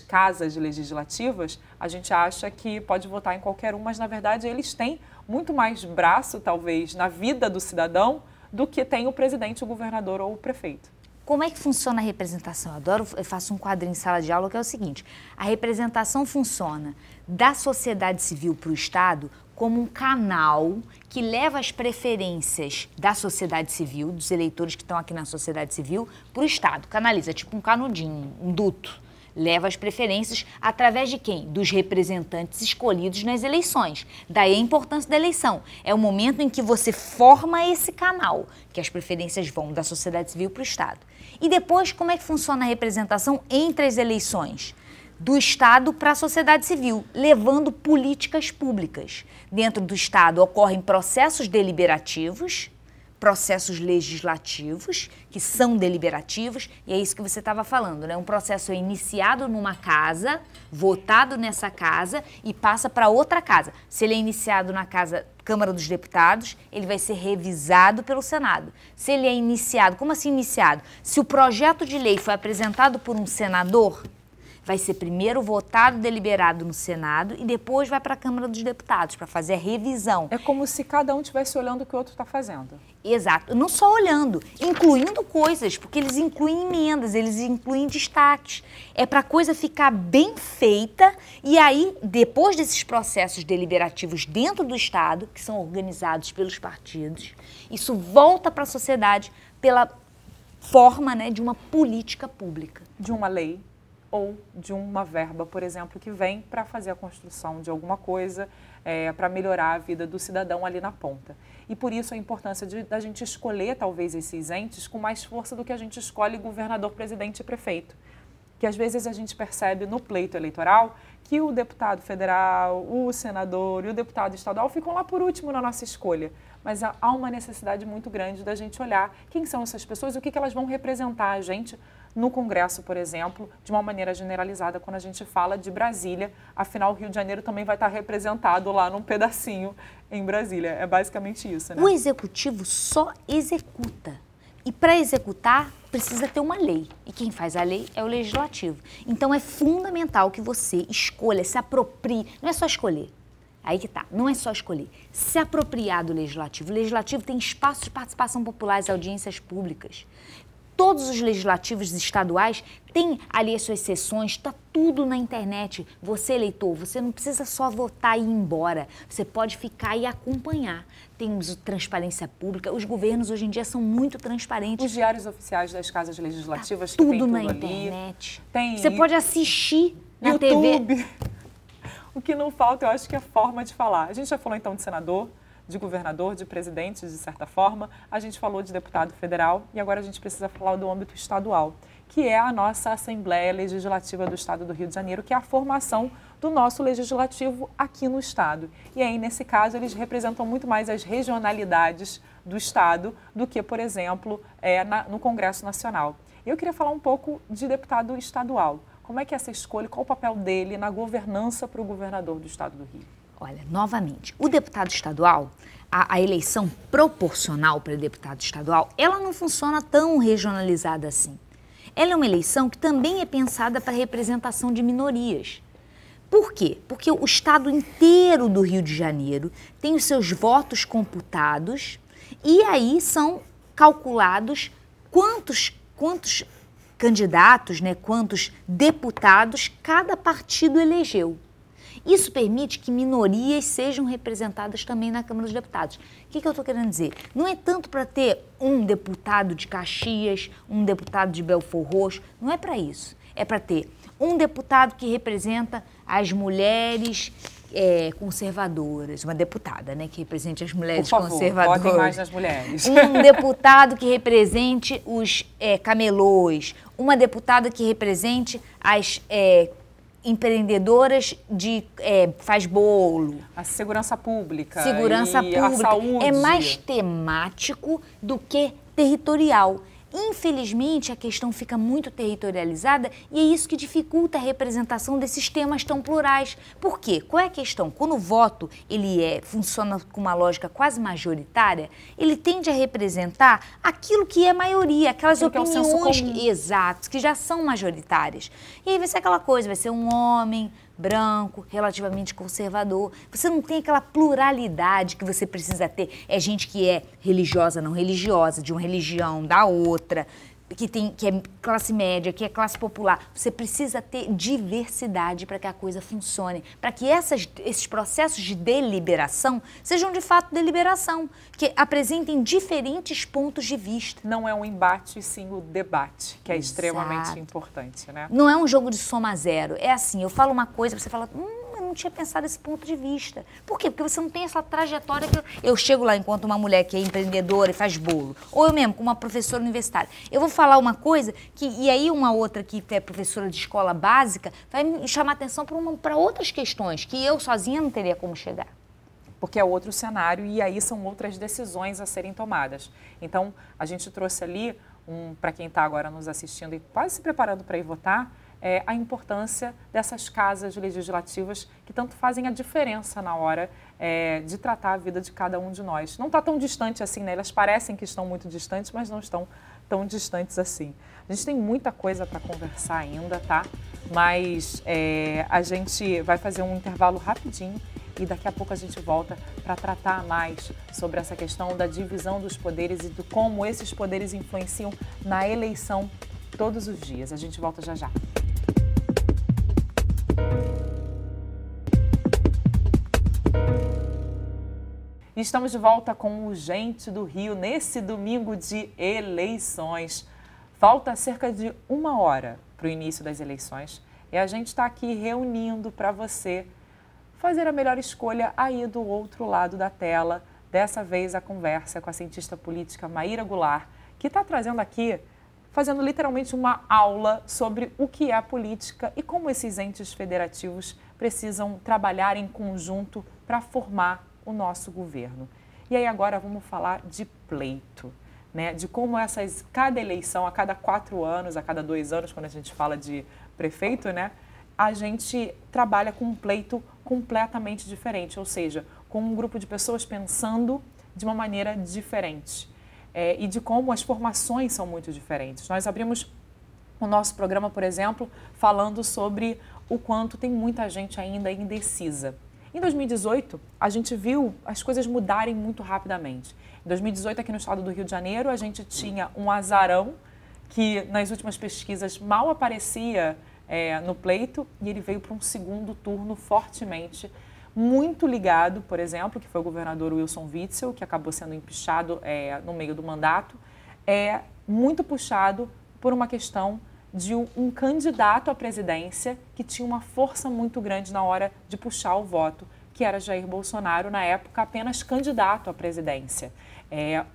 casas legislativas, a gente acha que pode votar em qualquer um, mas, na verdade, eles têm muito mais braço, talvez, na vida do cidadão do que tem o presidente, o governador ou o prefeito. Como é que funciona a representação? Eu faço um quadrinho em sala de aula que é o seguinte: a representação funciona da sociedade civil para o Estado como um canal que leva as preferências da sociedade civil, dos eleitores que estão aqui na sociedade civil, para o Estado. Canaliza, tipo um canudinho, um duto. Leva as preferências através de quem? Dos representantes escolhidos nas eleições. Daí a importância da eleição. É o momento em que você forma esse canal, que as preferências vão da sociedade civil para o Estado. E depois, como é que funciona a representação entre as eleições? Do Estado para a sociedade civil, levando políticas públicas. Dentro do Estado ocorrem processos deliberativos, processos legislativos, que são deliberativos, e é isso que você estava falando, né? Um processo é iniciado numa casa, votado nessa casa e passa para outra casa. Se ele é iniciado na Câmara dos Deputados, ele vai ser revisado pelo Senado. Se ele é iniciado, como assim iniciado? Se o projeto de lei foi apresentado por um senador, vai ser primeiro votado, deliberado no Senado e depois vai para a Câmara dos Deputados para fazer a revisão. É como se cada um estivesse olhando o que o outro está fazendo. Exato. Não só olhando, incluindo coisas, porque eles incluem emendas, eles incluem destaques. É para a coisa ficar bem feita e aí, depois desses processos deliberativos dentro do Estado, que são organizados pelos partidos, isso volta para a sociedade pela forma, né, de uma política pública. De uma lei ou de uma verba, por exemplo, que vem para fazer a construção de alguma coisa, para melhorar a vida do cidadão ali na ponta. E por isso a importância da gente escolher, talvez, esses entes com mais força do que a gente escolhe governador, presidente e prefeito. Que às vezes a gente percebe no pleito eleitoral que o deputado federal, o senador e o deputado estadual ficam lá por último na nossa escolha. Mas há uma necessidade muito grande da gente olhar quem são essas pessoas e o que elas vão representar a gente no Congresso, por exemplo, de uma maneira generalizada, quando a gente fala de Brasília. Afinal, o Rio de Janeiro também vai estar representado lá num pedacinho em Brasília. É basicamente isso, né? O executivo só executa. E para executar, precisa ter uma lei. E quem faz a lei é o legislativo. Então, é fundamental que você escolha, se aproprie. Não é só escolher. Aí que tá, não é só escolher. Se apropriar do legislativo. O legislativo tem espaços de participação popular, as audiências públicas. Todos os legislativos estaduais têm ali as suas sessões, está tudo na internet. Você, eleitor, você não precisa só votar e ir embora. Você pode ficar e acompanhar. Temos transparência pública. Os governos hoje em dia são muito transparentes. Os diários oficiais das casas legislativas, tudo tem tudo na ali. internet. Tem você pode assistir na YouTube. TV. O que não falta, eu acho que é a forma de falar. A gente já falou então de senador, de governador, de presidente, de certa forma. A gente falou de deputado federal e agora a gente precisa falar do âmbito estadual, que é a nossa Assembleia Legislativa do Estado do Rio de Janeiro, que é a formação do nosso legislativo aqui no Estado. E aí, nesse caso, eles representam muito mais as regionalidades do Estado do que, por exemplo, no Congresso Nacional. Eu queria falar um pouco de deputado estadual. Como é que é essa escolha, qual o papel dele na governança para o governador do Estado do Rio? Olha, novamente, o deputado estadual, a eleição proporcional para deputado estadual, ela não funciona tão regionalizada assim. Ela é uma eleição que também é pensada para representação de minorias. Por quê? Porque o estado inteiro do Rio de Janeiro tem os seus votos computados e aí são calculados quantos candidatos, né, quantos deputados cada partido elegeu. Isso permite que minorias sejam representadas também na Câmara dos Deputados. O que eu estou querendo dizer? Não é tanto para ter um deputado de Caxias, um deputado de Belfor Roxo, não é para isso. É para ter um deputado que representa as mulheres conservadoras, uma deputada, né, que represente as mulheres conservadoras. Votem mais nas mulheres. Um deputado que represente os camelôs, uma deputada que represente as empreendedoras faz bolo. A segurança pública. Segurança pública. A saúde. É mais temático do que territorial. Infelizmente, a questão fica muito territorializada e é isso que dificulta a representação desses temas tão plurais. Por quê? Qual é a questão? Quando o voto funciona com uma lógica quase majoritária, ele tende a representar aquilo que é maioria, aquelas opiniões exatas, que já são majoritárias. E aí vai ser aquela coisa, vai ser um homem branco, relativamente conservador. Você não tem aquela pluralidade que você precisa ter. É gente que é religiosa, não religiosa, de uma religião, da outra, que é classe média, que é classe popular. Você precisa ter diversidade para que a coisa funcione, para que esses processos de deliberação sejam de fato deliberação, que apresentem diferentes pontos de vista. Não é um embate, sim o debate, que é extremamente importante, né? Não é um jogo de soma zero. É assim, eu falo uma coisa, você fala, eu não tinha pensado nesse ponto de vista. Por quê? Porque você não tem essa trajetória que eu chego lá enquanto uma mulher que é empreendedora e faz bolo, ou eu mesmo, como uma professora universitária. Eu vou falar uma coisa e aí uma outra que é professora de escola básica vai me chamar atenção para outras questões que eu sozinha não teria como chegar. Porque é outro cenário e aí são outras decisões a serem tomadas. Então, a gente trouxe ali, para quem está agora nos assistindo e quase se preparando para ir votar, a importância dessas casas legislativas que tanto fazem a diferença na hora de tratar a vida de cada um de nós. Não está tão distante assim, né? Elas parecem que estão muito distantes, mas não estão tão distantes assim. A gente tem muita coisa para conversar ainda, tá? Mas a gente vai fazer um intervalo rapidinho e daqui a pouco a gente volta para tratar mais sobre essa questão da divisão dos poderes e de como esses poderes influenciam na eleição todos os dias. A gente volta já já. Estamos de volta com o Gente do Rio nesse domingo de eleições. Falta cerca de 1 hora para o início das eleições e a gente está aqui reunindo para você fazer a melhor escolha aí do outro lado da tela. Dessa vez a conversa com a cientista política Maíra Goulart, que está trazendo aqui, fazendo literalmente uma aula sobre o que é a política e como esses entes federativos precisam trabalhar em conjunto para formar o nosso governo. E aí agora vamos falar de pleito, né? De como cada eleição, a cada 4 anos, a cada 2 anos, quando a gente fala de prefeito, né? A gente trabalha com um pleito completamente diferente, ou seja, com um grupo de pessoas pensando de uma maneira diferente e de como as formações são muito diferentes. Nós abrimos o nosso programa, por exemplo, falando sobre o quanto tem muita gente ainda indecisa. Em 2018, a gente viu as coisas mudarem muito rapidamente. Em 2018, aqui no estado do Rio de Janeiro, a gente tinha um azarão que nas últimas pesquisas mal aparecia no pleito e ele veio para um segundo turno fortemente, muito ligado, por exemplo, que foi o governador Wilson Witzel, que acabou sendo empichado no meio do mandato, muito puxado por uma questão de um candidato à presidência que tinha uma força muito grande na hora de puxar o voto, que era Jair Bolsonaro, na época apenas candidato à presidência.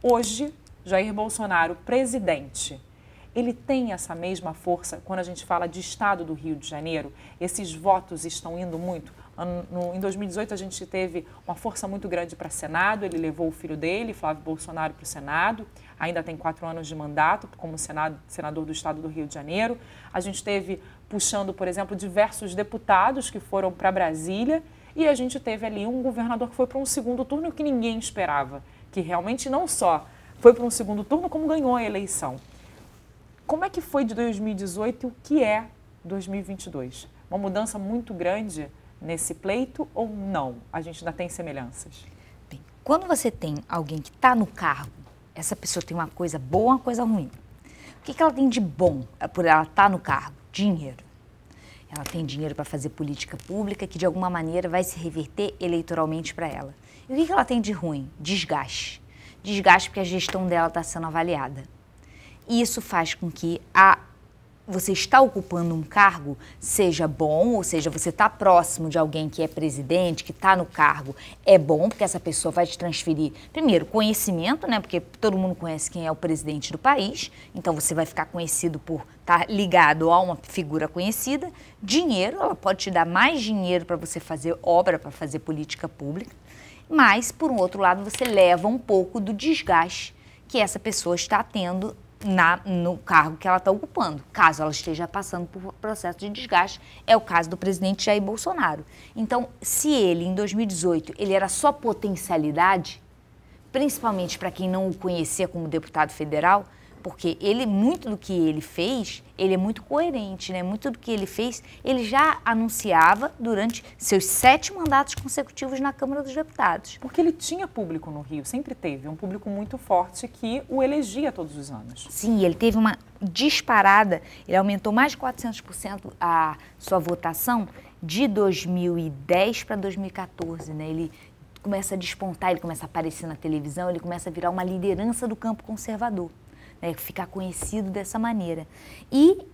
Hoje, Jair Bolsonaro, presidente, ele tem essa mesma força quando a gente fala de estado do Rio de Janeiro? Esses votos estão indo muito. Em 2018, a gente teve uma força muito grande para Senado, ele levou o filho dele, Flávio Bolsonaro, para o Senado, ainda tem 4 anos de mandato como senador do estado do Rio de Janeiro. A gente teve puxando, por exemplo, diversos deputados que foram para Brasília e a gente teve ali um governador que foi para um segundo turno que ninguém esperava, que realmente não só foi para um segundo turno, como ganhou a eleição. Como é que foi de 2018 e o que é 2022? Uma mudança muito grande nesse pleito ou não? A gente ainda tem semelhanças? Bem, quando você tem alguém que está no cargo, essa pessoa tem uma coisa boa, uma coisa ruim. O que ela tem de bom por ela estar no cargo? Dinheiro. Ela tem dinheiro para fazer política pública que de alguma maneira vai se reverter eleitoralmente para ela. E o que ela tem de ruim? Desgaste. Desgaste porque a gestão dela está sendo avaliada. E isso faz com que você está ocupando um cargo seja bom, ou seja, você está próximo de alguém que é presidente, que está no cargo, é bom, porque essa pessoa vai te transferir, primeiro, conhecimento, né? Porque todo mundo conhece quem é o presidente do país, então você vai ficar conhecido por estar ligado a uma figura conhecida. Dinheiro, ela pode te dar mais dinheiro para você fazer obra, para fazer política pública, mas, por um outro lado, você leva um pouco do desgaste que essa pessoa está tendo no cargo que ela está ocupando, caso ela esteja passando por processo de desgaste, é o caso do presidente Jair Bolsonaro. Então, se ele, em 2018, ele era só potencialidade, principalmente para quem não o conhecia como deputado federal, porque ele, muito do que ele fez, ele é muito coerente, né? Muito do que ele fez, ele já anunciava durante seus 7 mandatos consecutivos na Câmara dos Deputados. Porque ele tinha público no Rio, sempre teve, um público muito forte que o elegia todos os anos. Sim, ele teve uma disparada, ele aumentou mais de 400% a sua votação de 2010 para 2014, né? Ele começa a despontar, ele começa a aparecer na televisão, ele começa a virar uma liderança do campo conservador. Né, ficar conhecido dessa maneira. E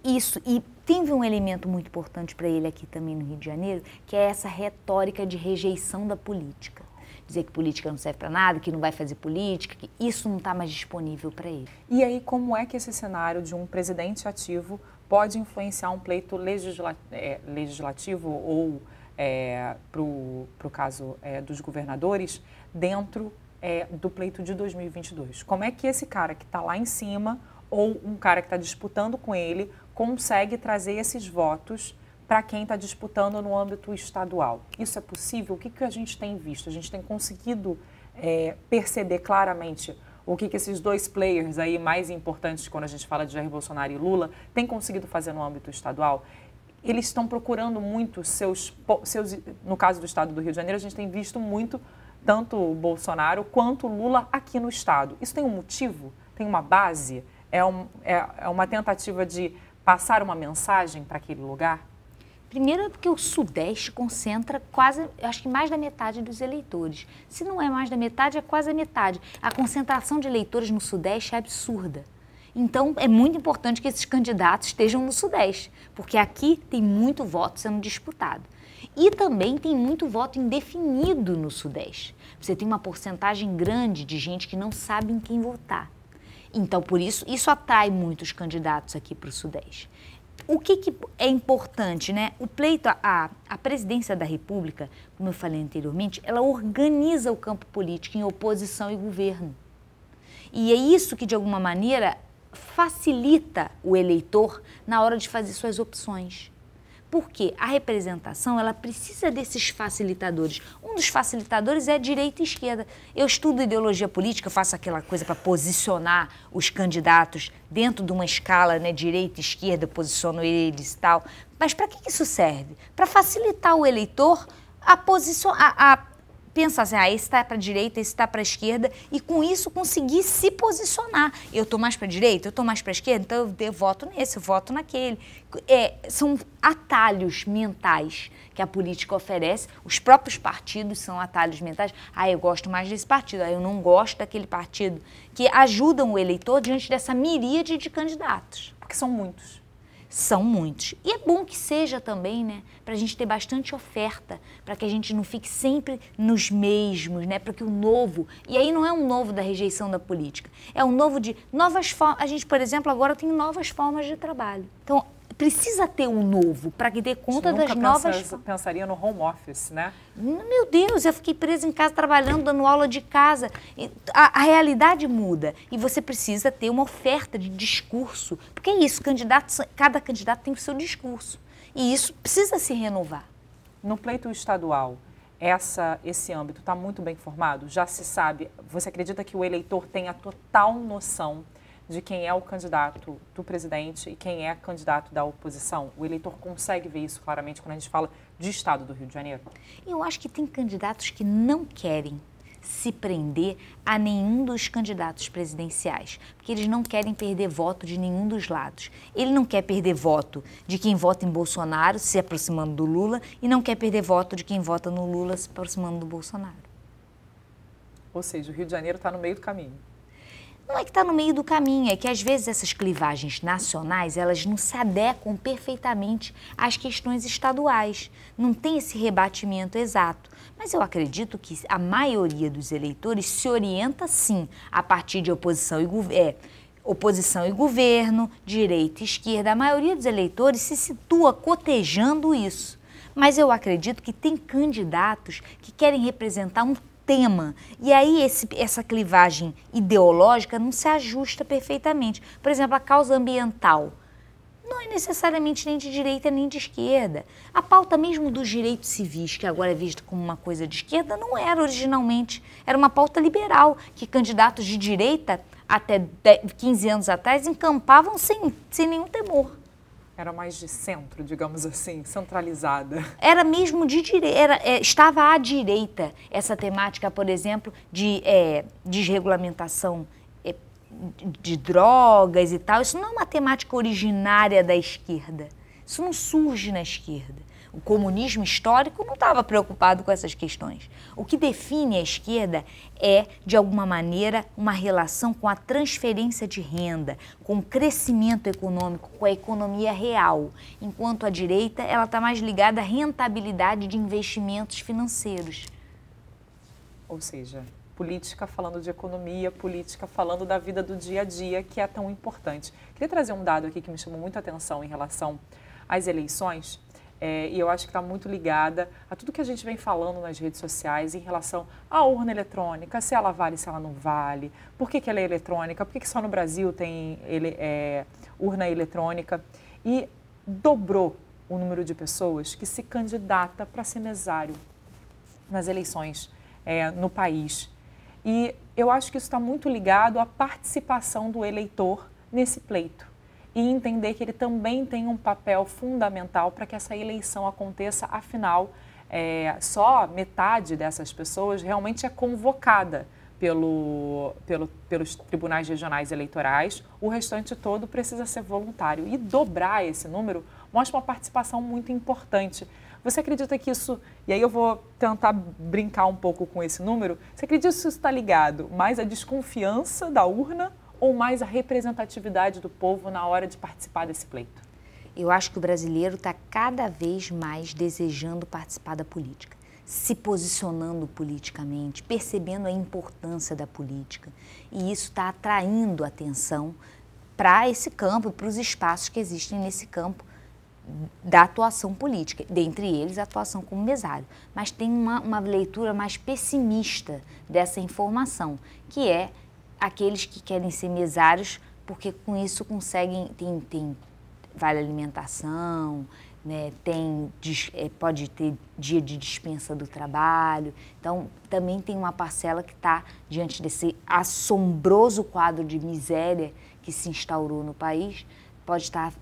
teve um elemento muito importante para ele aqui também no Rio de Janeiro, que é essa retórica de rejeição da política. Dizer que política não serve para nada, que não vai fazer política, que isso não está mais disponível para ele. E aí, como é que esse cenário de um presidente ativo pode influenciar um pleito legislativo ou, para o caso dos governadores, dentro do pleito de 2022. Como é que esse cara que está lá em cima ou um cara que está disputando com ele consegue trazer esses votos para quem está disputando no âmbito estadual? Isso é possível? O que a gente tem visto? A gente tem conseguido perceber claramente o que esses dois players aí mais importantes quando a gente fala de Jair Bolsonaro e Lula têm conseguido fazer no âmbito estadual? Eles estão procurando muito no caso do estado do Rio de Janeiro, a gente tem visto muito tanto o Bolsonaro quanto o Lula aqui no estado. Isso tem um motivo? Tem uma base? É uma tentativa de passar uma mensagem para aquele lugar? Primeiro é porque o Sudeste concentra quase, acho que mais da metade dos eleitores. Se não é mais da metade, é quase a metade. A concentração de eleitores no Sudeste é absurda. Então, é muito importante que esses candidatos estejam no Sudeste, porque aqui tem muito voto sendo disputado. E também tem muito voto indefinido no Sudeste. Você tem uma porcentagem grande de gente que não sabe em quem votar. Então, por isso atrai muitos candidatos aqui para o Sudeste. O que é importante, né? O pleito, a presidência da República, como eu falei anteriormente, ela organiza o campo político em oposição e governo. E é isso que, de alguma maneira, facilita o eleitor na hora de fazer suas opções. Porque a representação, ela precisa desses facilitadores. Um dos facilitadores é direita e esquerda. Eu estudo ideologia política, faço aquela coisa para posicionar os candidatos dentro de uma escala, né, direita e esquerda, posiciono eles e tal. Mas para que isso serve? Para facilitar o eleitor a pensar assim, esse está para a direita, esse está para a esquerda, e com isso conseguir se posicionar. Eu estou mais para a direita, eu estou mais para a esquerda, então eu voto nesse, eu voto naquele. São atalhos mentais que a política oferece, os próprios partidos são atalhos mentais. Eu gosto mais desse partido, eu não gosto daquele partido, que ajudam o eleitor diante dessa miríade de candidatos. Porque são muitos. São muitos. E é bom que seja também, né? Para a gente ter bastante oferta, para que a gente não fique sempre nos mesmos, né? Para que o novo, e aí não é um novo da rejeição da política, é um novo de novas formas. A gente, por exemplo, agora tem novas formas de trabalho. Então, precisa ter um novo para que dê conta das novas... pensaria no home office, né? Meu Deus, eu fiquei presa em casa trabalhando, dando aula de casa. A realidade muda e você precisa ter uma oferta de discurso. Porque é isso, cada candidato tem o seu discurso. E isso precisa se renovar. No pleito estadual, esse âmbito está muito bem formado? Já se sabe, você acredita que o eleitor tem a total noção de quem é o candidato do presidente e quem é candidato da oposição? O eleitor consegue ver isso claramente quando a gente fala de estado do Rio de Janeiro? Eu acho que tem candidatos que não querem se prender a nenhum dos candidatos presidenciais, porque eles não querem perder voto de nenhum dos lados. Ele não quer perder voto de quem vota em Bolsonaro se aproximando do Lula e não quer perder voto de quem vota no Lula se aproximando do Bolsonaro. Ou seja, o Rio de Janeiro está no meio do caminho. Não é que está no meio do caminho, é que às vezes essas clivagens nacionais, elas não se adequam perfeitamente às questões estaduais. Não tem esse rebatimento exato. Mas eu acredito que a maioria dos eleitores se orienta, sim, a partir de oposição e governo, direita e esquerda. A maioria dos eleitores se situa cotejando isso. Mas eu acredito que tem candidatos que querem representar um tema. E aí essa clivagem ideológica não se ajusta perfeitamente. Por exemplo, a causa ambiental não é necessariamente nem de direita nem de esquerda. A pauta mesmo dos direitos civis, que agora é vista como uma coisa de esquerda, não era originalmente. Era uma pauta liberal, que candidatos de direita, até 15 anos atrás, encampavam sem nenhum temor. Era mais de centro, digamos assim, centralizada. Era mesmo de direita, estava à direita essa temática, por exemplo, de desregulamentação de drogas e tal. Isso não é uma temática originária da esquerda. Isso não surge na esquerda. O comunismo histórico não estava preocupado com essas questões. O que define a esquerda é, de alguma maneira, uma relação com a transferência de renda, com o crescimento econômico, com a economia real. Enquanto a direita, ela está mais ligada à rentabilidade de investimentos financeiros. Ou seja, política falando de economia, política falando da vida do dia a dia, que é tão importante. Queria trazer um dado aqui que me chamou muita atenção em relação às eleições. E eu acho que está muito ligada a tudo que a gente vem falando nas redes sociais em relação à urna eletrônica, se ela vale, se ela não vale, por que ela é eletrônica, por que só no Brasil tem urna eletrônica. E dobrou o número de pessoas que se candidata para ser mesário nas eleições no país. E eu acho que isso está muito ligado à participação do eleitor nesse pleito. E entender que ele também tem um papel fundamental para que essa eleição aconteça, afinal, só metade dessas pessoas realmente é convocada pelos tribunais regionais eleitorais, o restante todo precisa ser voluntário. E dobrar esse número mostra uma participação muito importante. Você acredita que isso, e aí eu vou tentar brincar um pouco com esse número, você acredita que isso está ligado mais à desconfiança da urna ou mais a representatividade do povo na hora de participar desse pleito? Eu acho que o brasileiro está cada vez mais desejando participar da política, se posicionando politicamente, percebendo a importância da política. E isso está atraindo atenção para esse campo, para os espaços que existem nesse campo da atuação política, dentre eles a atuação como mesário. Mas tem uma leitura mais pessimista dessa informação, que é aqueles que querem ser mesários porque com isso conseguem, tem vale alimentação, né, pode ter dia de dispensa do trabalho. Então, também tem uma parcela que está diante desse assombroso quadro de miséria que se instaurou no país, pode estar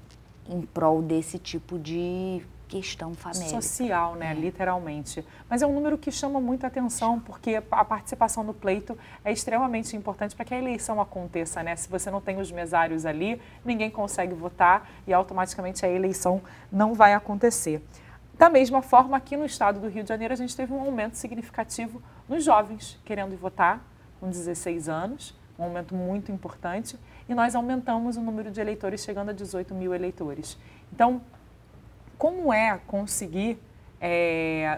em prol desse tipo de questão famélica. Social, né? Literalmente. Mas é um número que chama muita atenção, porque a participação no pleito é extremamente importante para que a eleição aconteça, né? Se você não tem os mesários ali, ninguém consegue votar e automaticamente a eleição não vai acontecer. Da mesma forma, aqui no estado do Rio de Janeiro, a gente teve um aumento significativo nos jovens querendo votar com 16 anos, um aumento muito importante, e nós aumentamos o número de eleitores, chegando a 18 mil eleitores. Então, como é conseguir,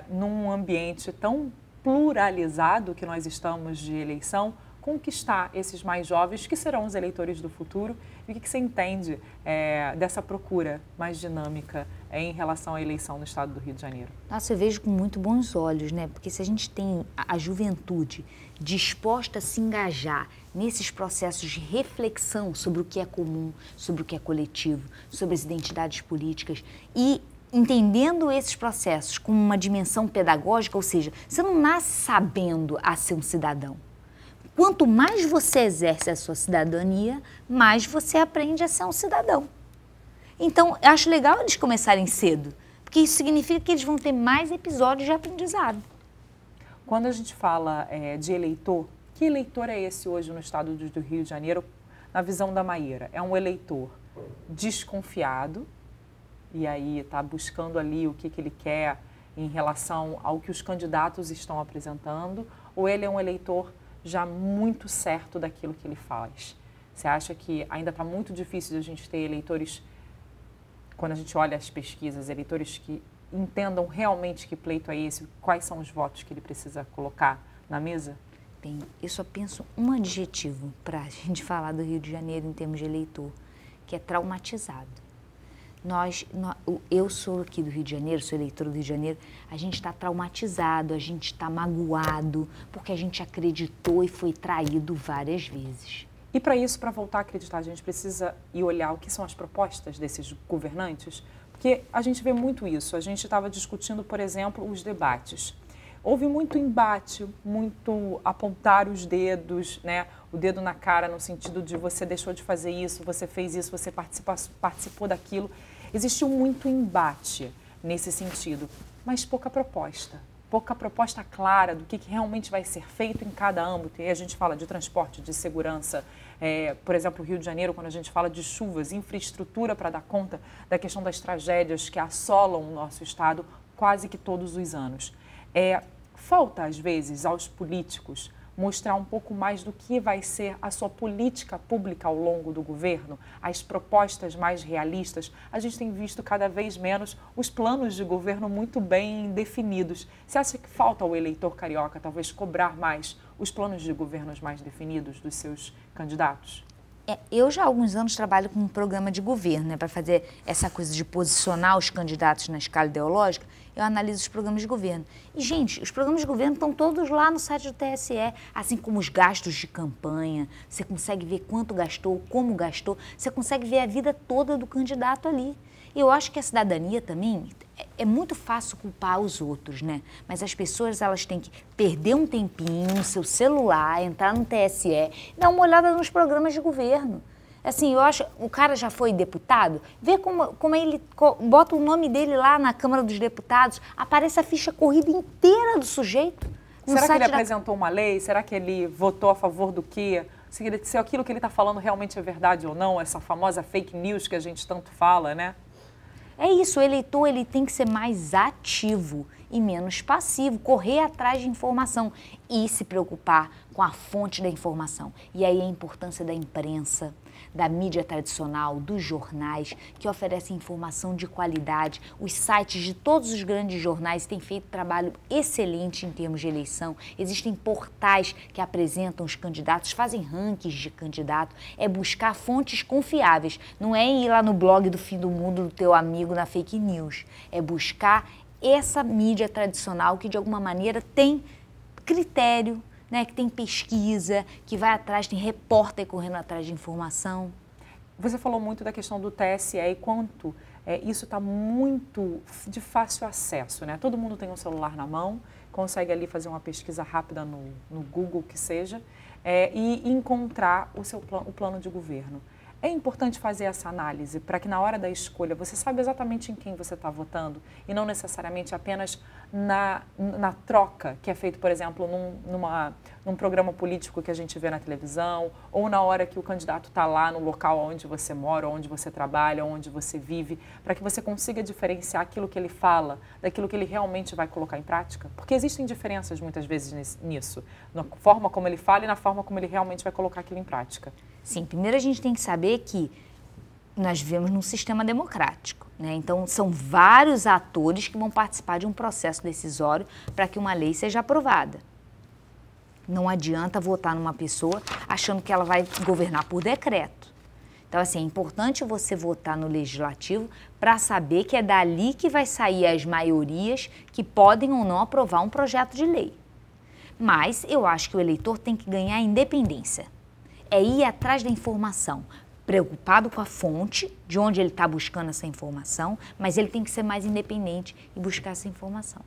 num ambiente tão pluralizado que nós estamos de eleição, conquistar esses mais jovens, que serão os eleitores do futuro? E o que você entende dessa procura mais dinâmica em relação à eleição no estado do Rio de Janeiro? Nossa, eu vejo com muito bons olhos, né? Porque se a gente tem a juventude disposta a se engajar nesses processos de reflexão sobre o que é comum, sobre o que é coletivo, sobre as identidades políticas e entendendo esses processos com uma dimensão pedagógica, ou seja, você não nasce sabendo a ser um cidadão. quanto mais você exerce a sua cidadania, mais você aprende a ser um cidadão. Então, eu acho legal eles começarem cedo, porque isso significa que eles vão ter mais episódios de aprendizado. Quando a gente fala de eleitor, que eleitor é esse hoje no estado do Rio de Janeiro, na visão da Maíra? É um eleitor desconfiado, e aí está buscando ali o que ele quer em relação ao que os candidatos estão apresentando, ou ele é um eleitor já muito certo daquilo que ele faz? Você acha que ainda está muito difícil de a gente ter eleitores, quando a gente olha as pesquisas, eleitores que entendam realmente que pleito é esse, quais são os votos que ele precisa colocar na mesa? Bem, eu só penso um adjetivo para a gente falar do Rio de Janeiro em termos de eleitor, que é traumatizado. Eu sou aqui do Rio de Janeiro, sou eleitora do Rio de Janeiro, a gente está traumatizado, a gente está magoado, porque a gente acreditou e foi traído várias vezes. E para isso, para voltar a acreditar, a gente precisa ir olhar o que são as propostas desses governantes, porque a gente vê muito isso. A gente estava discutindo, por exemplo, os debates. Houve muito embate, muito apontar os dedos, né? O dedo na cara no sentido de você deixou de fazer isso, você fez isso, você participou daquilo. Existiu muito embate nesse sentido, mas pouca proposta clara do que realmente vai ser feito em cada âmbito. E a gente fala de transporte, de segurança, por exemplo, o Rio de Janeiro, quando a gente fala de chuvas, infraestrutura para dar conta da questão das tragédias que assolam o nosso estado quase que todos os anos. Falta, às vezes, aos políticos mostrar um pouco mais do que vai ser a sua política pública ao longo do governo, as propostas mais realistas. A gente tem visto cada vez menos os planos de governo muito bem definidos. Você acha que falta ao eleitor carioca talvez cobrar mais os planos de governos mais definidos dos seus candidatos? Eu já há alguns anos trabalho com um programa de governo, né, para fazer essa coisa de posicionar os candidatos na escala ideológica. Eu analiso os programas de governo. E, gente, os programas de governo estão todos lá no site do TSE, assim como os gastos de campanha. Você consegue ver quanto gastou, como gastou, você consegue ver a vida toda do candidato ali. E eu acho que a cidadania também, é muito fácil culpar os outros, né? Mas as pessoas, elas têm que perder um tempinho no seu celular, entrar no TSE e dar uma olhada nos programas de governo. Assim, eu acho, o cara já foi deputado, vê como ele bota o nome dele lá na Câmara dos Deputados, aparece a ficha corrida inteira do sujeito. Será que ele apresentou uma lei? Será que ele votou a favor do quê? Se aquilo que ele está falando realmente é verdade ou não, essa famosa fake news que a gente tanto fala, né? É isso, o eleitor ele tem que ser mais ativo e menos passivo, correr atrás de informação e se preocupar com a fonte da informação. E aí a importância da imprensa, da mídia tradicional, dos jornais, que oferecem informação de qualidade. Os sites de todos os grandes jornais têm feito trabalho excelente em termos de eleição. Existem portais que apresentam os candidatos, fazem rankings de candidato. É buscar fontes confiáveis. Não é ir lá no blog do fim do mundo do teu amigo na fake news. É buscar essa mídia tradicional que, de alguma maneira, tem critério, né, que tem pesquisa, que vai atrás, tem repórter correndo atrás de informação. Você falou muito da questão do TSE e quanto isso está muito de fácil acesso, né? Todo mundo tem um celular na mão, consegue ali fazer uma pesquisa rápida no Google, que seja, e encontrar o plano de governo. É importante fazer essa análise para que na hora da escolha você saiba exatamente em quem você está votando e não necessariamente apenas na troca que é feito, por exemplo, num programa político que a gente vê na televisão ou na hora que o candidato está lá no local onde você mora, onde você trabalha, onde você vive, para que você consiga diferenciar aquilo que ele fala daquilo que ele realmente vai colocar em prática. Porque existem diferenças muitas vezes nisso, na forma como ele fala e na forma como ele realmente vai colocar aquilo em prática. Sim, primeiro a gente tem que saber que nós vivemos num sistema democrático, né? Então, são vários atores que vão participar de um processo decisório para que uma lei seja aprovada. Não adianta votar numa pessoa achando que ela vai governar por decreto. Então, assim, é importante você votar no legislativo para saber que é dali que vai sair as maiorias que podem ou não aprovar um projeto de lei. Mas eu acho que o eleitor tem que ganhar independência. É ir atrás da informação, preocupado com a fonte, de onde ele está buscando essa informação, mas ele tem que ser mais independente e buscar essa informação.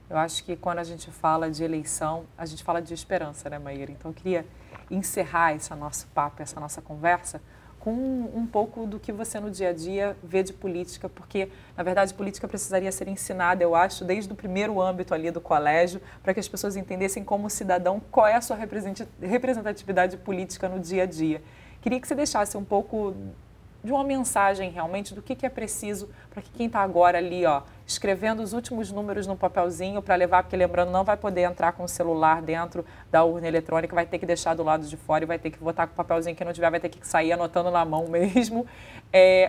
Eu acho que quando a gente fala de eleição, a gente fala de esperança, né, Maíra? Então, eu queria encerrar esse nosso papo, essa nossa conversa, com um pouco do que você no dia a dia vê de política, porque, na verdade, política precisaria ser ensinada, eu acho, desde o primeiro âmbito ali do colégio, para que as pessoas entendessem como cidadão qual é a sua representatividade política no dia a dia. Queria que você deixasse um pouco de uma mensagem realmente do que é preciso para que quem está agora ali, ó, escrevendo os últimos números no papelzinho para levar, porque lembrando, não vai poder entrar com o celular dentro da urna eletrônica, vai ter que deixar do lado de fora e vai ter que votar com o papelzinho, que não tiver vai ter que sair anotando na mão mesmo.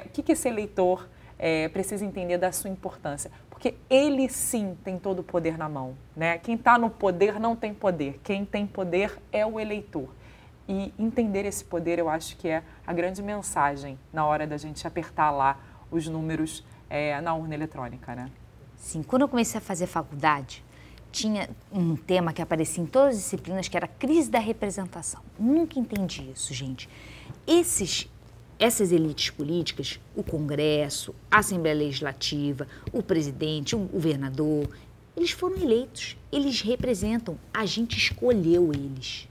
O que esse eleitor precisa entender da sua importância? Porque ele sim tem todo o poder na mão, né? Quem está no poder não tem poder, quem tem poder é o eleitor. E entender esse poder, eu acho que é a grande mensagem na hora da gente apertar lá os números na urna eletrônica, né? Sim, quando eu comecei a fazer faculdade, tinha um tema que aparecia em todas as disciplinas, que era a crise da representação. Nunca entendi isso, gente. Essas elites políticas, o Congresso, a Assembleia Legislativa, o presidente, o governador, eles foram eleitos, eles representam, a gente escolheu eles.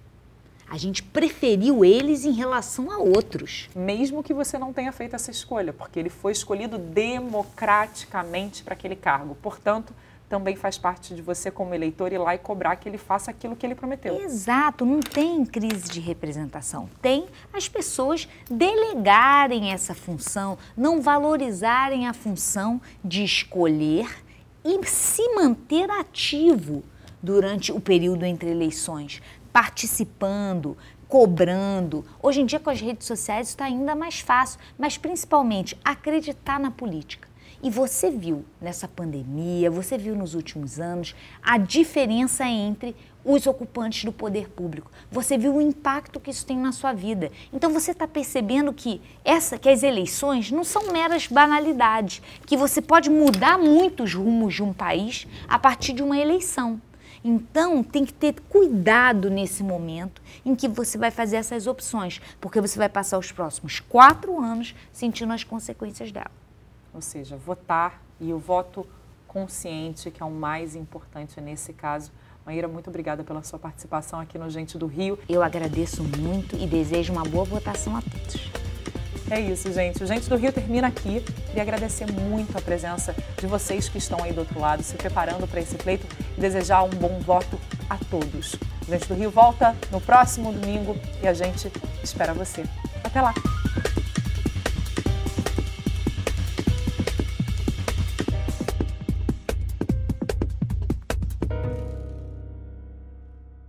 A gente preferiu eles em relação a outros. Mesmo que você não tenha feito essa escolha, porque ele foi escolhido democraticamente para aquele cargo. Portanto, também faz parte de você como eleitor ir lá e cobrar que ele faça aquilo que ele prometeu. Exato, não tem crise de representação. Tem as pessoas delegarem essa função, não valorizarem a função de escolher e se manter ativo durante o período entre eleições, participando, cobrando. Hoje em dia, com as redes sociais, isso está ainda mais fácil, mas principalmente acreditar na política. E você viu nessa pandemia, você viu nos últimos anos a diferença entre os ocupantes do poder público. Você viu o impacto que isso tem na sua vida. Então você está percebendo que as eleições não são meras banalidades, que você pode mudar muito os rumos de um país a partir de uma eleição. Então, tem que ter cuidado nesse momento em que você vai fazer essas opções, porque você vai passar os próximos 4 anos sentindo as consequências dela. Ou seja, votar e o voto consciente, que é o mais importante nesse caso. Maíra, muito obrigada pela sua participação aqui no Gente do Rio. Eu agradeço muito e desejo uma boa votação a todos. É isso, gente. O Gente do Rio termina aqui. Queria agradecer muito a presença de vocês que estão aí do outro lado, se preparando para esse pleito e desejar um bom voto a todos. O Gente do Rio volta no próximo domingo e a gente espera você. Até lá!